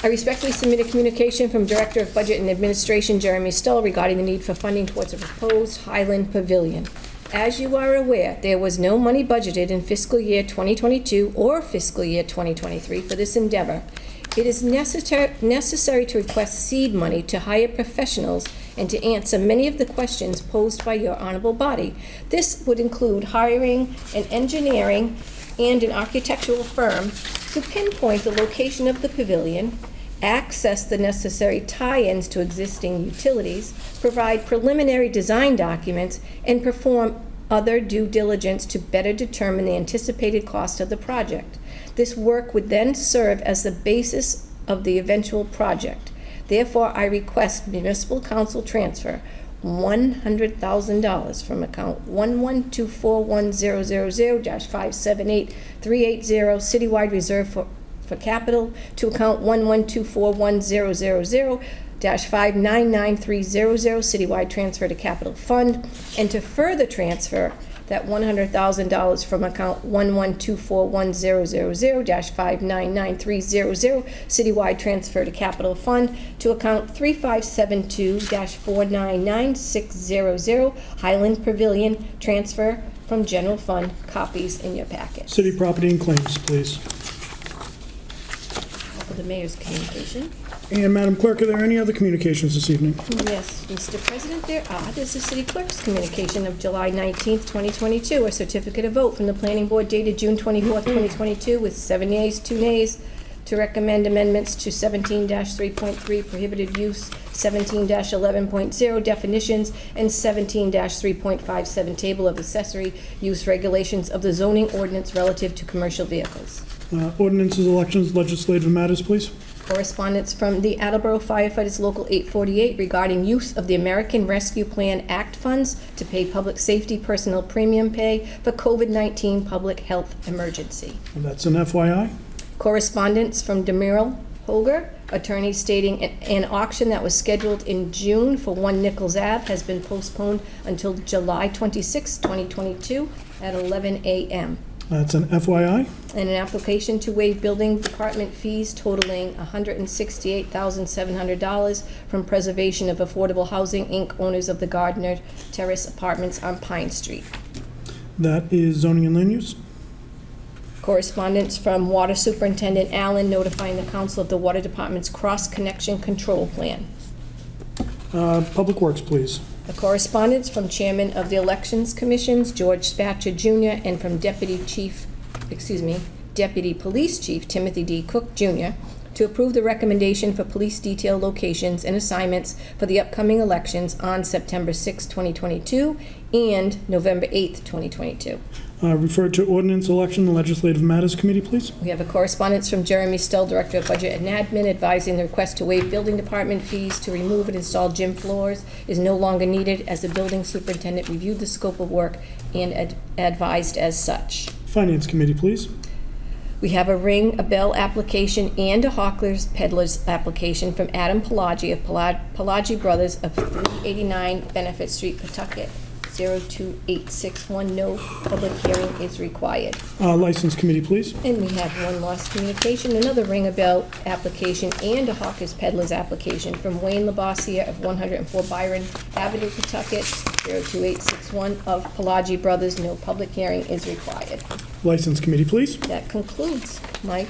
E: I respectfully submit a communication from Director of Budget and Administration Jeremy Stoll regarding the need for funding towards a proposed Highland Pavilion. As you are aware, there was no money budgeted in fiscal year 2022 or fiscal year 2023 for this endeavor. It is necessary to request seed money to hire professionals and to answer many of the questions posed by your honorable body. This would include hiring an engineering and an architectural firm to pinpoint the location of the pavilion, access the necessary tie-ins to existing utilities, provide preliminary design documents, and perform other due diligence to better determine the anticipated cost of the project. This work would then serve as the basis of the eventual project. Therefore, I request municipal council transfer $100,000 from account 1124100-57830 Citywide Reserve for Capital to account 1124100-59930 Citywide Transfer to Capital Fund, and to further transfer that $100,000 from account 1124100-59930 Citywide Transfer to Capital Fund to account 3572-499600 Highland Pavilion Transfer from General Fund. Copies in your packet.
A: City property and claims, please.
E: For the mayor's communication.
A: And Madam Clerk, are there any other communications this evening?
E: Yes, Mr. President, there are. There's the city clerk's communication of July 19th, 2022, a certificate of vote from the planning board dated June 24th, 2022, with 7 yeas, 2 nays, to recommend amendments to 17-3.3 prohibited use, 17-11.0 definitions, and 17-3.57 table of accessory use regulations of the zoning ordinance relative to commercial vehicles.
A: Ordinances, elections, legislative matters, please.
E: Correspondence from the Attleboro Firefighters Local 848 regarding use of the American Rescue Plan Act funds to pay public safety personnel premium pay for COVID-19 public health emergency.
A: And that's an FYI.
E: Correspondence from Demiral Holger, attorney, stating an auction that was scheduled in June for 1 Nichols Ave has been postponed until July 26, 2022 at 11 a.m.
A: That's an FYI.
E: And an application to waive building department fees totaling $168,700 from Preservation of Affordable Housing, Inc., owners of the Gardner Terrace Apartments on Pine Street.
A: That is zoning and land use.
E: Correspondence from Water Superintendent Allen notifying the Council of the Water Department's cross-connection control plan.
A: Public Works, please.
E: A correspondence from Chairman of the Elections Commissions, George Spatcher Jr., and from Deputy Police Chief Timothy D. Cook Jr., to approve the recommendation for police detail locations and assignments for the upcoming elections on September 6, 2022 and November 8, 2022.
A: Refer to Ordinance, Election, and Legislative Matters Committee, please.
E: We have a correspondence from Jeremy Stell, Director of Budget and Admin, advising the request to waive building department fees to remove and install gym floors is no longer needed, as the building superintendent reviewed the scope of work and advised as such.
A: Finance Committee, please.
E: We have a ring, a bell application, and a hawkers peddlers application from Adam Pelagi of Pelagi Brothers of 389 Benefit Street, Pawtucket, 02861. No public hearing is required.
A: License Committee, please.
E: And we have one lost communication, another ring a bell application, and a hawkers peddlers application from Wayne Labossiere of 104 Byron Avenue, Pawtucket, 02861 of Pelagi Brothers. No public hearing is required.
A: License Committee, please.
E: That concludes my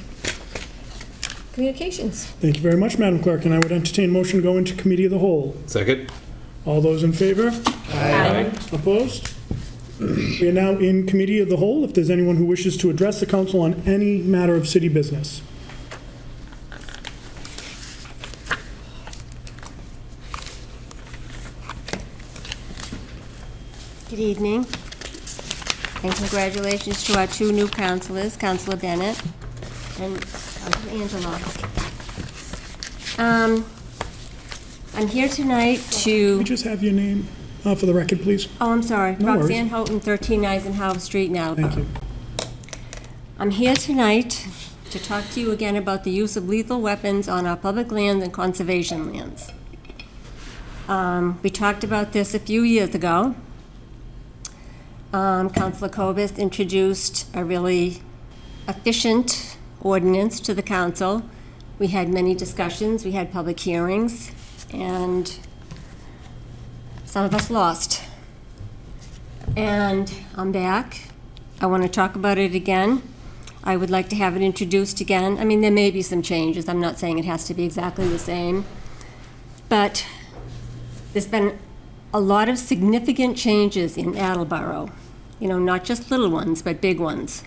E: communications.
A: Thank you very much, Madam Clerk, and I would entertain a motion to go into Committee of the Whole.
C: Second?
A: All those in favor?
D: Aye.
A: Opposed? We are now in Committee of the Whole. If there's anyone who wishes to address the council on any matter of city business.
N: Good evening, and congratulations to our two new councilors, Councilor Bennett and Councilor Angelo. I'm here tonight
A: Could we just have your name for the record, please?
N: Oh, I'm sorry.
A: No worries.
N: Roxanne Houghton, 13 Eisenhower Street now.
A: Thank you.
N: I'm here tonight to talk to you again about the use of lethal weapons on our public lands and conservation lands. We talked about this a few years ago. Councilor Cobus introduced a really efficient ordinance to the council. We had many discussions, we had public hearings, and some of us lost. And I'm back. I want to talk about it again. I would like to have it introduced again. I mean, there may be some changes. I'm not saying it has to be exactly the same. But there's been a lot of significant changes in Attleboro. You know, not just little ones, but big ones.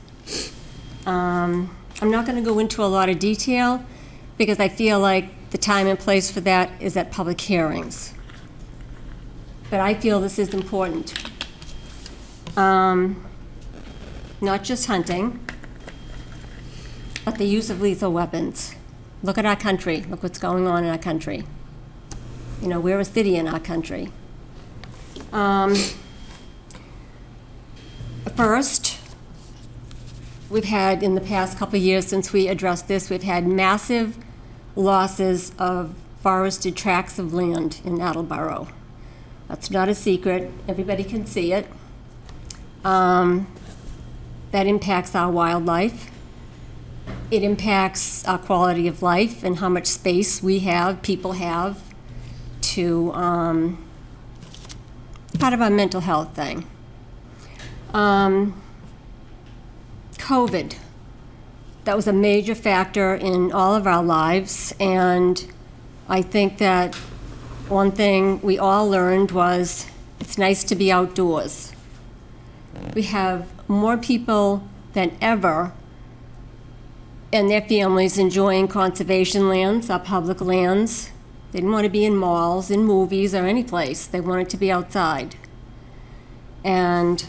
N: I'm not going to go into a lot of detail because I feel like the time and place for that is at public hearings. But I feel this is important. Not just hunting, but the use of lethal weapons. Look at our country. Look what's going on in our country. You know, we're a city in our country. First, we've had, in the past couple of years since we addressed this, we've had massive losses of forested tracts of land in Attleboro. That's not a secret. Everybody can see it. That impacts our wildlife. It impacts our quality of life and how much space we have, people have, to part of our mental health thing. COVID. That was a major factor in all of our lives, and I think that one thing we all learned was it's nice to be outdoors. We have more people than ever and their families enjoying conservation lands, our public lands. They didn't want to be in malls, in movies, or any place. They wanted to be outside. And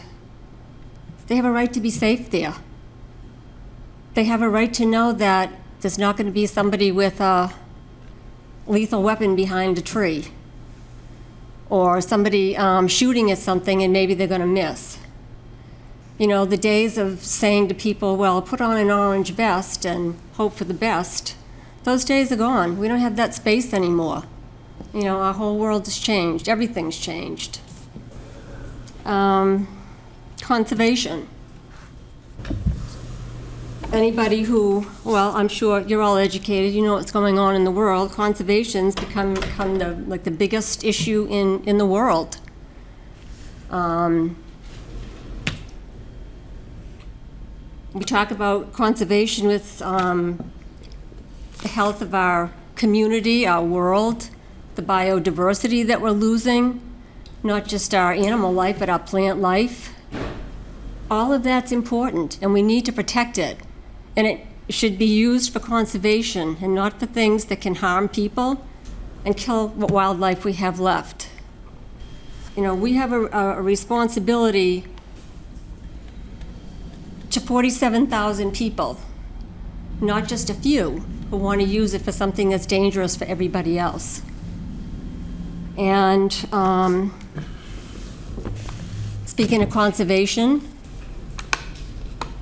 N: they have a right to be safe there. They have a right to know that there's not going to be somebody with a lethal weapon behind a tree, or somebody shooting at something and maybe they're going to miss. You know, the days of saying to people, well, put on an orange vest and hope for the best, those days are gone. We don't have that space anymore. You know, our whole world has changed. Everything's changed. Conservation. Anybody who, well, I'm sure you're all educated, you know what's going on in the world. Conservation's become the biggest issue in the world. We talk about conservation with the health of our community, our world, the biodiversity that we're losing, not just our animal life, but our plant life. All of that's important, and we need to protect it. And it should be used for conservation and not for things that can harm people and kill what wildlife we have left. You know, we have a responsibility to 47,000 people, not just a few who want to use it for something that's dangerous for everybody else. And speaking of conservation,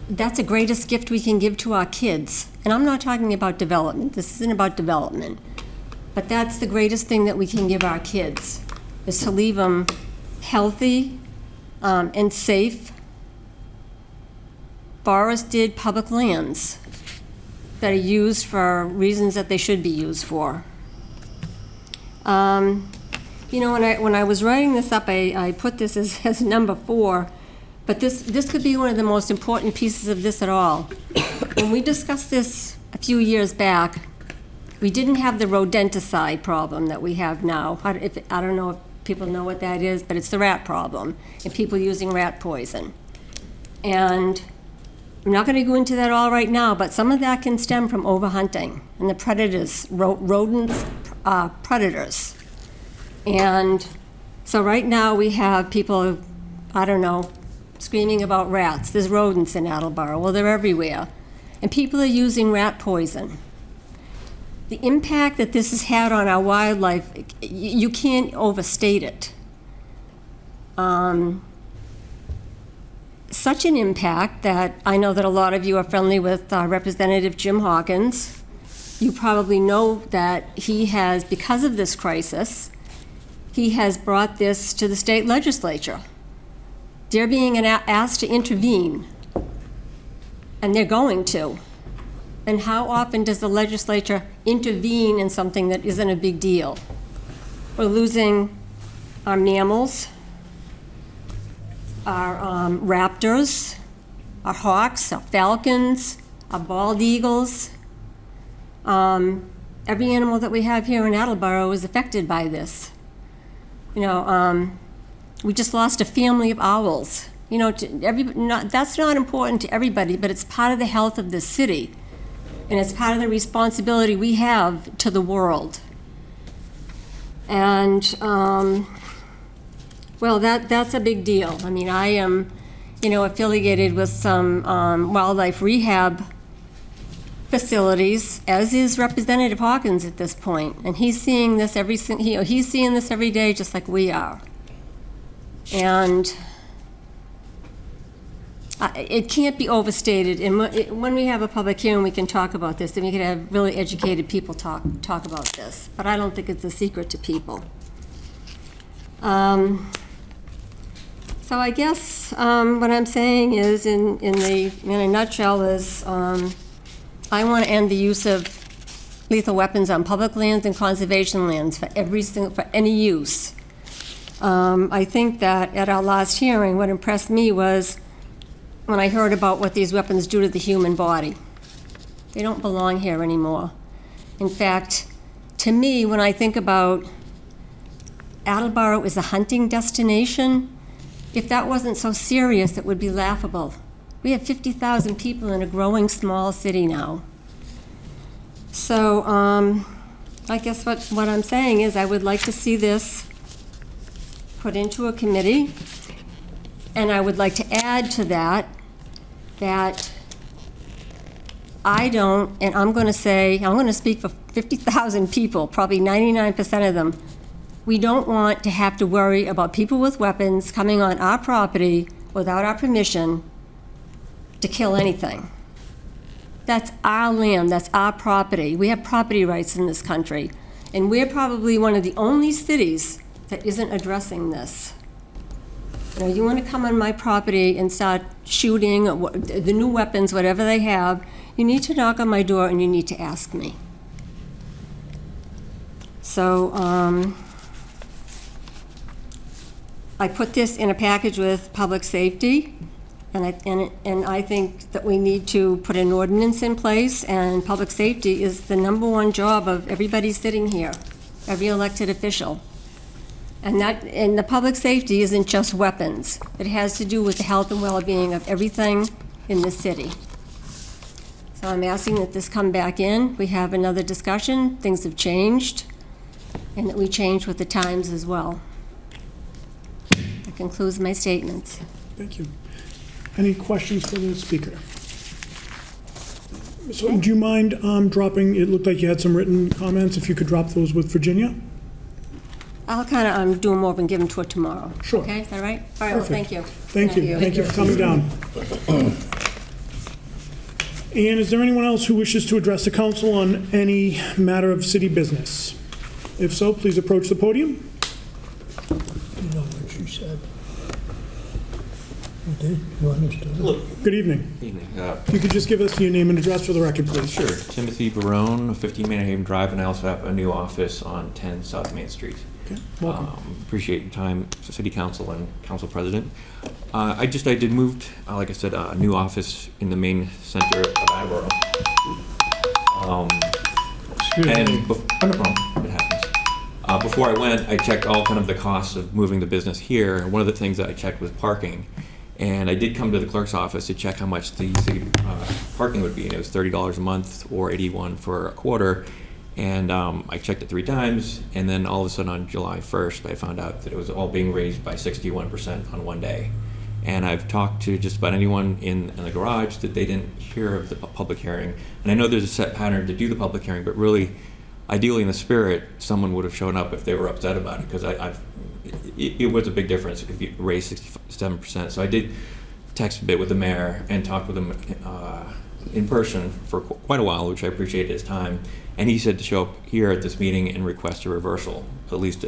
N: that's the greatest gift we can give to our kids. And I'm not talking about development. This isn't about development. But that's the greatest thing that we can give our kids, is to leave them healthy and safe, forested public lands that are used for reasons that they should be used for. You know, when I was writing this up, I put this as number 4, but this could be one of the most important pieces of this at all. When we discussed this a few years back, we didn't have the rodenticide problem that we have now. I don't know if people know what that is, but it's the rat problem and people using rat poison. And I'm not going to go into that all right now, but some of that can stem from overhunting and the predators, rodents, predators. And so right now we have people, I don't know, screaming about rats. There's rodents in Attleboro. Well, they're everywhere. And people are using rat poison. The impact that this has had on our wildlife, you can't overstate it. Such an impact that I know that a lot of you are friendly with Representative Jim Hawkins. You probably know that he has, because of this crisis, he has brought this to the state legislature. They're being asked to intervene, and they're going to. And how often does the legislature intervene in something that isn't a big deal? We're losing our mammals, our raptors, our hawks, our falcons, our bald eagles. Every animal that we have here in Attleboro is affected by this. You know, we just lost a family of owls. You know, that's not important to everybody, but it's part of the health of the city. And it's part of the responsibility we have to the world. And, well, that's a big deal. I mean, I am, you know, affiliated with some wildlife rehab facilities, as is Representative Hawkins at this point. And he's seeing this he's seeing this every day just like we are. And it can't be overstated. And when we have a public hearing, we can talk about this, and we can have really educated people talk about this. But I don't think it's a secret to people. So I guess what I'm saying is, in a nutshell, is I want to end the use of lethal weapons on public lands and conservation lands for any use. I think that at our last hearing, what impressed me was when I heard about what these weapons do to the human body. They don't belong here anymore. In fact, to me, when I think about Attleboro as a hunting destination, if that wasn't so serious, it would be laughable. We have 50,000 people in a growing small city now. So I guess what I'm saying is I would like to see this put into a committee, and I would like to add to that I don't, and I'm going to speak for 50,000 people, probably 99% of them, we don't want to have to worry about people with weapons coming on our property without our permission to kill anything. That's our land, that's our property. We have property rights in this country, and we're probably one of the only cities that isn't addressing this. You know, you want to come on my property and start shooting the new weapons, whatever they have, you need to knock on my door and you need to ask me. So I put this in a package with public safety, and I think that we need to put an ordinance in place, and public safety is the #1 job of everybody sitting here, every elected official. And the public safety isn't just weapons. It has to do with the health and well-being of everything in the city. So I'm asking that this come back in. We have another discussion. Things have changed, and that we change with the times as well. That concludes my statements.
A: Thank you. Any questions for the speaker? So do you mind dropping, it looked like you had some written comments, if you could drop those with Virginia?
N: I'll kind of do them over and give them to her tomorrow.
A: Sure.
N: Okay, is that right? All right, well,
A: Perfect.
N: thank you.
A: Thank you. Thank you for coming down. And is there anyone else who wishes to address the council on any matter of city business? If so, please approach the podium.
K: You know what she said. You did? You understood it?
A: Good evening.
O: Evening.
A: If you could just give us your name and address for the record, please.
O: Sure. Timothy Barone, 15 Manor Drive, and I also have a new office on 10 South Main Street.
A: Okay, welcome.
O: Appreciate your time, City Council and Council President. I did moved, like I said, a new office in the main center of Attleboro.
K: Excuse me.
O: No problem. It happens. Before I went, I checked all kind of the costs of moving the business here. And one of the things that I checked was parking. And I did come to the clerk's office to check how much the city parking would be. And it was $30 a month or $81 for a quarter. And I checked it 3 times. And then all of a sudden on July 1st, I found out that it was all being raised by 61% on one day. And I've talked to just about anyone in the garage that they didn't hear of the public hearing. And I know there's a set pattern to do the public hearing, but really, ideally in the spirit, someone would have shown up if they were upset about it, because it was a big difference if you raised 67%. So I did text a bit with the mayor and talked with him in person for quite a while, which I appreciated his time. And he said to show up here at this meeting and request a reversal. At least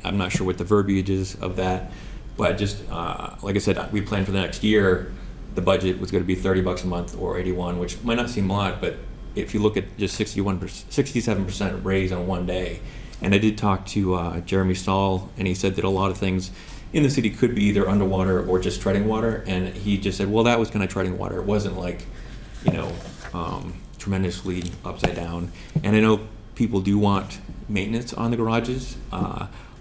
O: I'm not sure what the verbiage is of that. But just, like I said, we planned for the next year, the budget was going to be $30 a month or 81, which might not seem a lot, but if you look at just 67% raise on one day. And I did talk to Jeremy Stahl, and he said that a lot of things in the city could be either underwater or just treading water. And he just said, well, that was kind of treading water. It wasn't like, tremendously upside down. And I know people do want maintenance on the garages,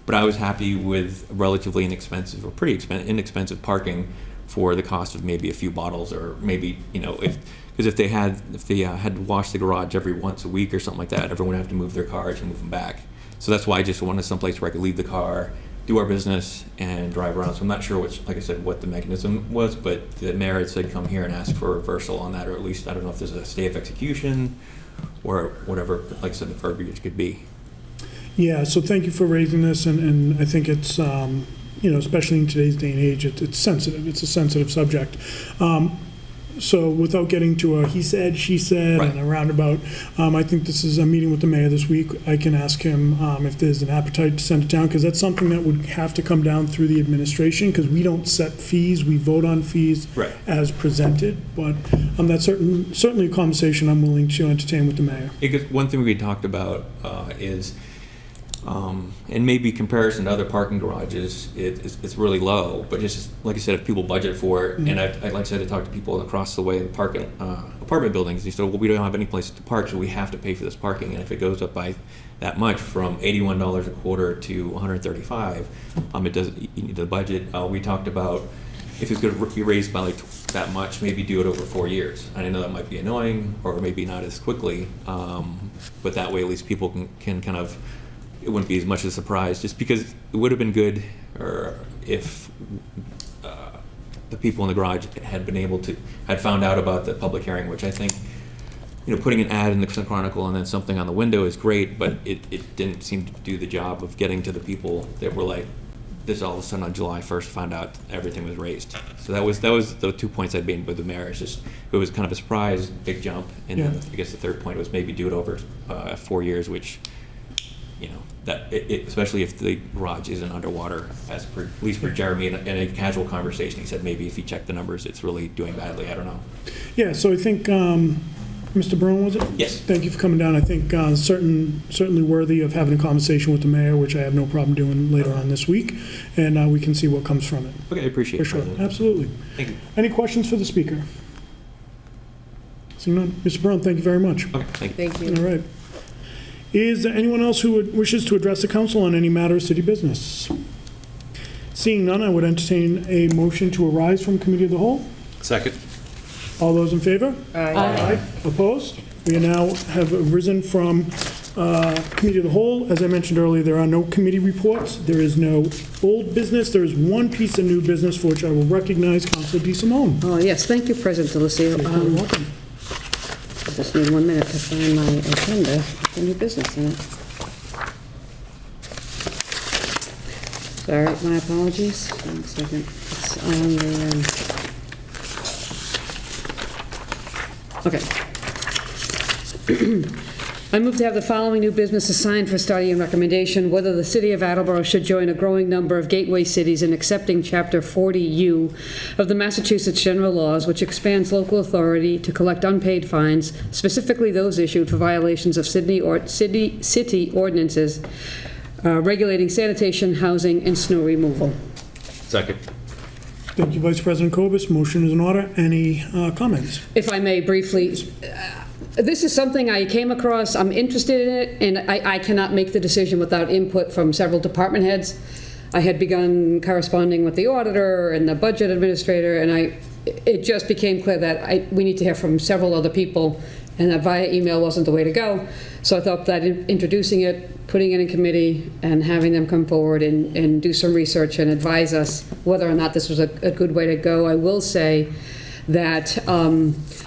O: but I was happy with relatively inexpensive or pretty inexpensive parking for the cost of maybe a few bottles, or maybe, if they had to wash the garage every once a week or something like that, everyone would have to move their cars and move them back. So that's why I just wanted someplace where I could leave the car, do our business, and drive around. So I'm not sure like I said, what the mechanism was, but the mayor had said come here and ask for a reversal on that, or at least I don't know if there's a stay of execution or whatever, like I said, the verbiage could be.
A: Yeah, so thank you for raising this, and I think it's, especially in today's day and age, it's sensitive. It's a sensitive subject. So without getting to a he said, she said,
O: Right.
A: and a roundabout, I think this is a meeting with the mayor this week. I can ask him if there's an appetite to send it down, because that's something that would have to come down through the administration, because we don't set fees, we vote on fees
O: Right.
A: as presented. But that's certainly a conversation I'm willing to entertain with the mayor.
O: Because one thing we talked about is, and maybe comparison to other parking garages, it's really low. But just like I said, if people budget for it, and I like I said, I talked to people across the way in the apartment buildings. They said, well, we don't have any place to park, so we have to pay for this parking. And if it goes up by that much, from $81 a quarter to $135, it does the budget. We talked about if it's going to be raised by like that much, maybe do it over 4 years. And I know that might be annoying, or maybe not as quickly, but that way at least people can kind of, it wouldn't be as much of a surprise, just because it would have been good, or if the people in the garage had found out about the public hearing, which I think, putting an ad in the Sun Chronicle and then something on the window is great, but it didn't seem to do the job of getting to the people that were like, this all of a sudden on July 1st found out everything was raised. So that was the 2 points I'd made with the mayor. It's just, it was kind of a surprise, big jump, and then I guess the third point was maybe do it over 4 years, which, especially if the garage isn't underwater, at least for Jeremy, in a casual conversation, he said maybe if you check the numbers, it's really doing badly. I don't know.
A: Yeah, so I think, Mr. Brown, was it?
O: Yes.
A: Thank you for coming down. I think certainly worthy of having a conversation with the mayor, which I have no problem doing later on this week, and we can see what comes from it.
O: Okay, I appreciate it.
A: For sure,
O: President.
A: absolutely.
O: Thank you.
A: Any questions for the speaker? Seeing none. Mr. Brown, thank you very much.
O: Okay, thank you.
M: Thank you.
A: All right. Is there anyone else who wishes to address the council on any matter of city business? Seeing none, I would entertain a motion to arise from committee of the whole.
C: Second.
A: All those in favor?
N: Aye.
A: Opposed? We now have arisen from committee of the whole. As I mentioned earlier, there are no committee reports. There is no old business. There is one piece of new business for which I will recognize Councilor DeSimone.
F: Oh, yes, thank you, President Delacio.
A: You're welcome.
F: I just need 1 minute to find my agenda with the new business in it. Sorry, my apologies. 1 second. It's on the, okay. I move to have the following new business assigned for study and recommendation, whether the city of Attleboro should join a growing number of gateway cities in accepting Chapter 40U of the Massachusetts General Laws, which expands local authority to collect unpaid fines, specifically those issued for violations of city ordinances regulating sanitation, housing, and snow removal.
C: Second.
A: Thank you, Vice President Cobus. Motion is in order. Any comments?
F: If I may briefly, this is something I came across, I'm interested in it, and I cannot make the decision without input from several department heads. I had begun corresponding with the auditor and the budget administrator, and it just became clear that we need to hear from several other people, and that via email wasn't the way to go. So I thought that introducing it, putting it in committee, and having them come forward and do some research and advise us whether or not this was a good way to go. I will say that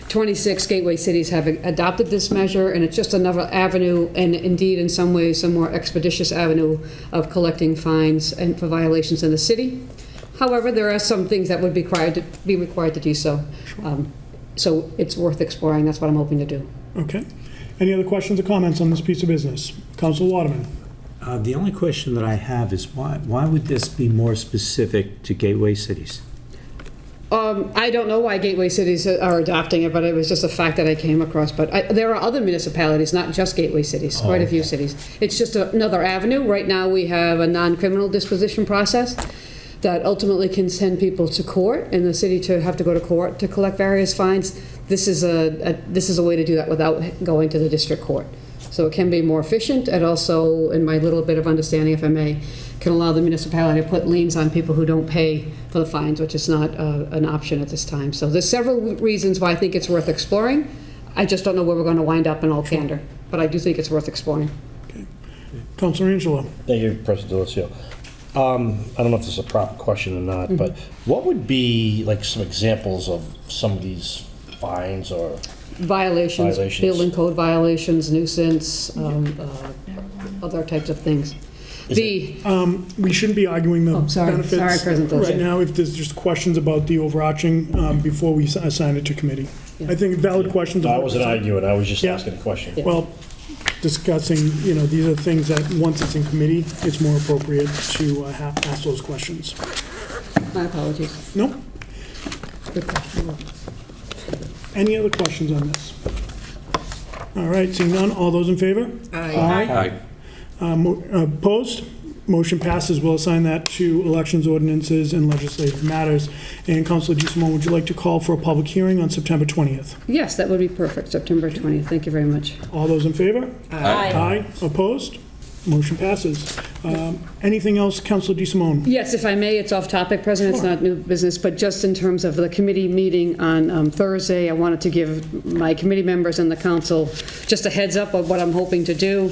F: 26 gateway cities have adopted this measure, and it's just another avenue, and indeed in some ways a more expeditious avenue of collecting fines and for violations in the city. However, there are some things that would be required to do so. So it's worth exploring. That's what I'm hoping to do.
A: Okay. Any other questions or comments on this piece of business? Council Waterman.
I: The only question that I have is why would this be more specific to gateway cities?
F: I don't know why gateway cities are adopting it, but it was just a fact that I came across. But there are other municipalities, not just gateway cities, quite a few cities. It's just another avenue. Right now we have a non-criminal disposition process that ultimately can send people to court, and the city to have to go to court to collect various fines. This is a way to do that without going to the district court. So it can be more efficient, and also, in my little bit of understanding, if I may, can allow the municipality to put liens on people who don't pay for the fines, which is not an option at this time. So there's several reasons why I think it's worth exploring. I just don't know where we're going to wind up in all candor, but I do think it's worth exploring.
A: Okay. Councilor Angelo.
P: Thank you, President Delosio. I don't know if this is a proper question or not, but what would be like some examples of some of these fines or
F: Violations, building code violations, nuisance, other types of things.
A: We shouldn't be arguing the benefits
F: Sorry, President Delosio.
A: right now. If there's just questions about the overarching before we assign it to committee.
F: Yeah.
A: I think valid questions.
P: No, I wasn't arguing, I was just
A: Yeah.
P: asking a question.
F: Yeah.
A: Well, discussing, these are things that once it's in committee, it's more appropriate to ask those questions.
F: My apologies.
A: No?
F: Good question.
A: Any other questions on this? All right, seeing none, all those in favor?
C: Aye.
A: Opposed? Motion passes. We'll assign that to elections, ordinances, and legislative matters. And Councilor DeSimone, would you like to call for a public hearing on September 20th?
F: Yes, that would be perfect, September 20th. Thank you very much.
A: All those in favor?
D: Aye.
A: Aye. Opposed? Motion passes. Anything else, Councilor DeSimone?
F: Yes, if I may, it's off topic, President, it's not new business, but just in terms of the committee meeting on Thursday, I wanted to give my committee members and the council just a heads up of what I'm hoping to do.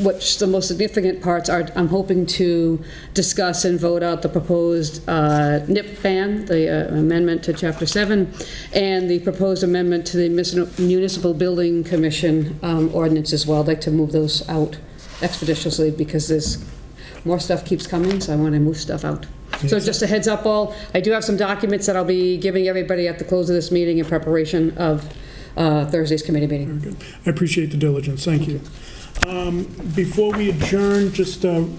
F: Which the most significant parts are, I'm hoping to discuss and vote out the proposed NIP ban, the amendment to Chapter 7, and the proposed amendment to the Municipal Building Commission ordinance as well. I'd like to move those out expeditiously because there's more stuff keeps coming, so I want to move stuff out. So just a heads up all, I do have some documents that I'll be giving everybody at the close of this meeting in preparation of Thursday's committee meeting.
A: Very good. I appreciate the diligence. Thank you. Before we adjourn, just a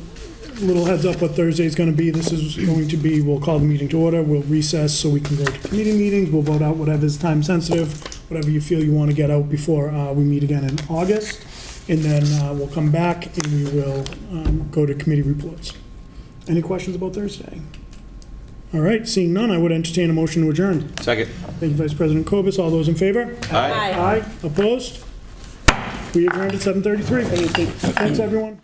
A: little heads up what Thursday's going to be. This is going to be, we'll call the meeting to order, we'll recess so we can go to committee meetings, we'll vote out whatever's time sensitive, whatever you feel you want to get out before we meet again in August. And then we'll come back and we will go to committee reports. Any questions about Thursday? All right, seeing none, I would entertain a motion to adjourn.
C: Second.
A: Thank you, Vice President Cobus. All those in favor?
C: Aye.
A: Aye. Opposed? We adjourned at 7:33. Thanks, everyone.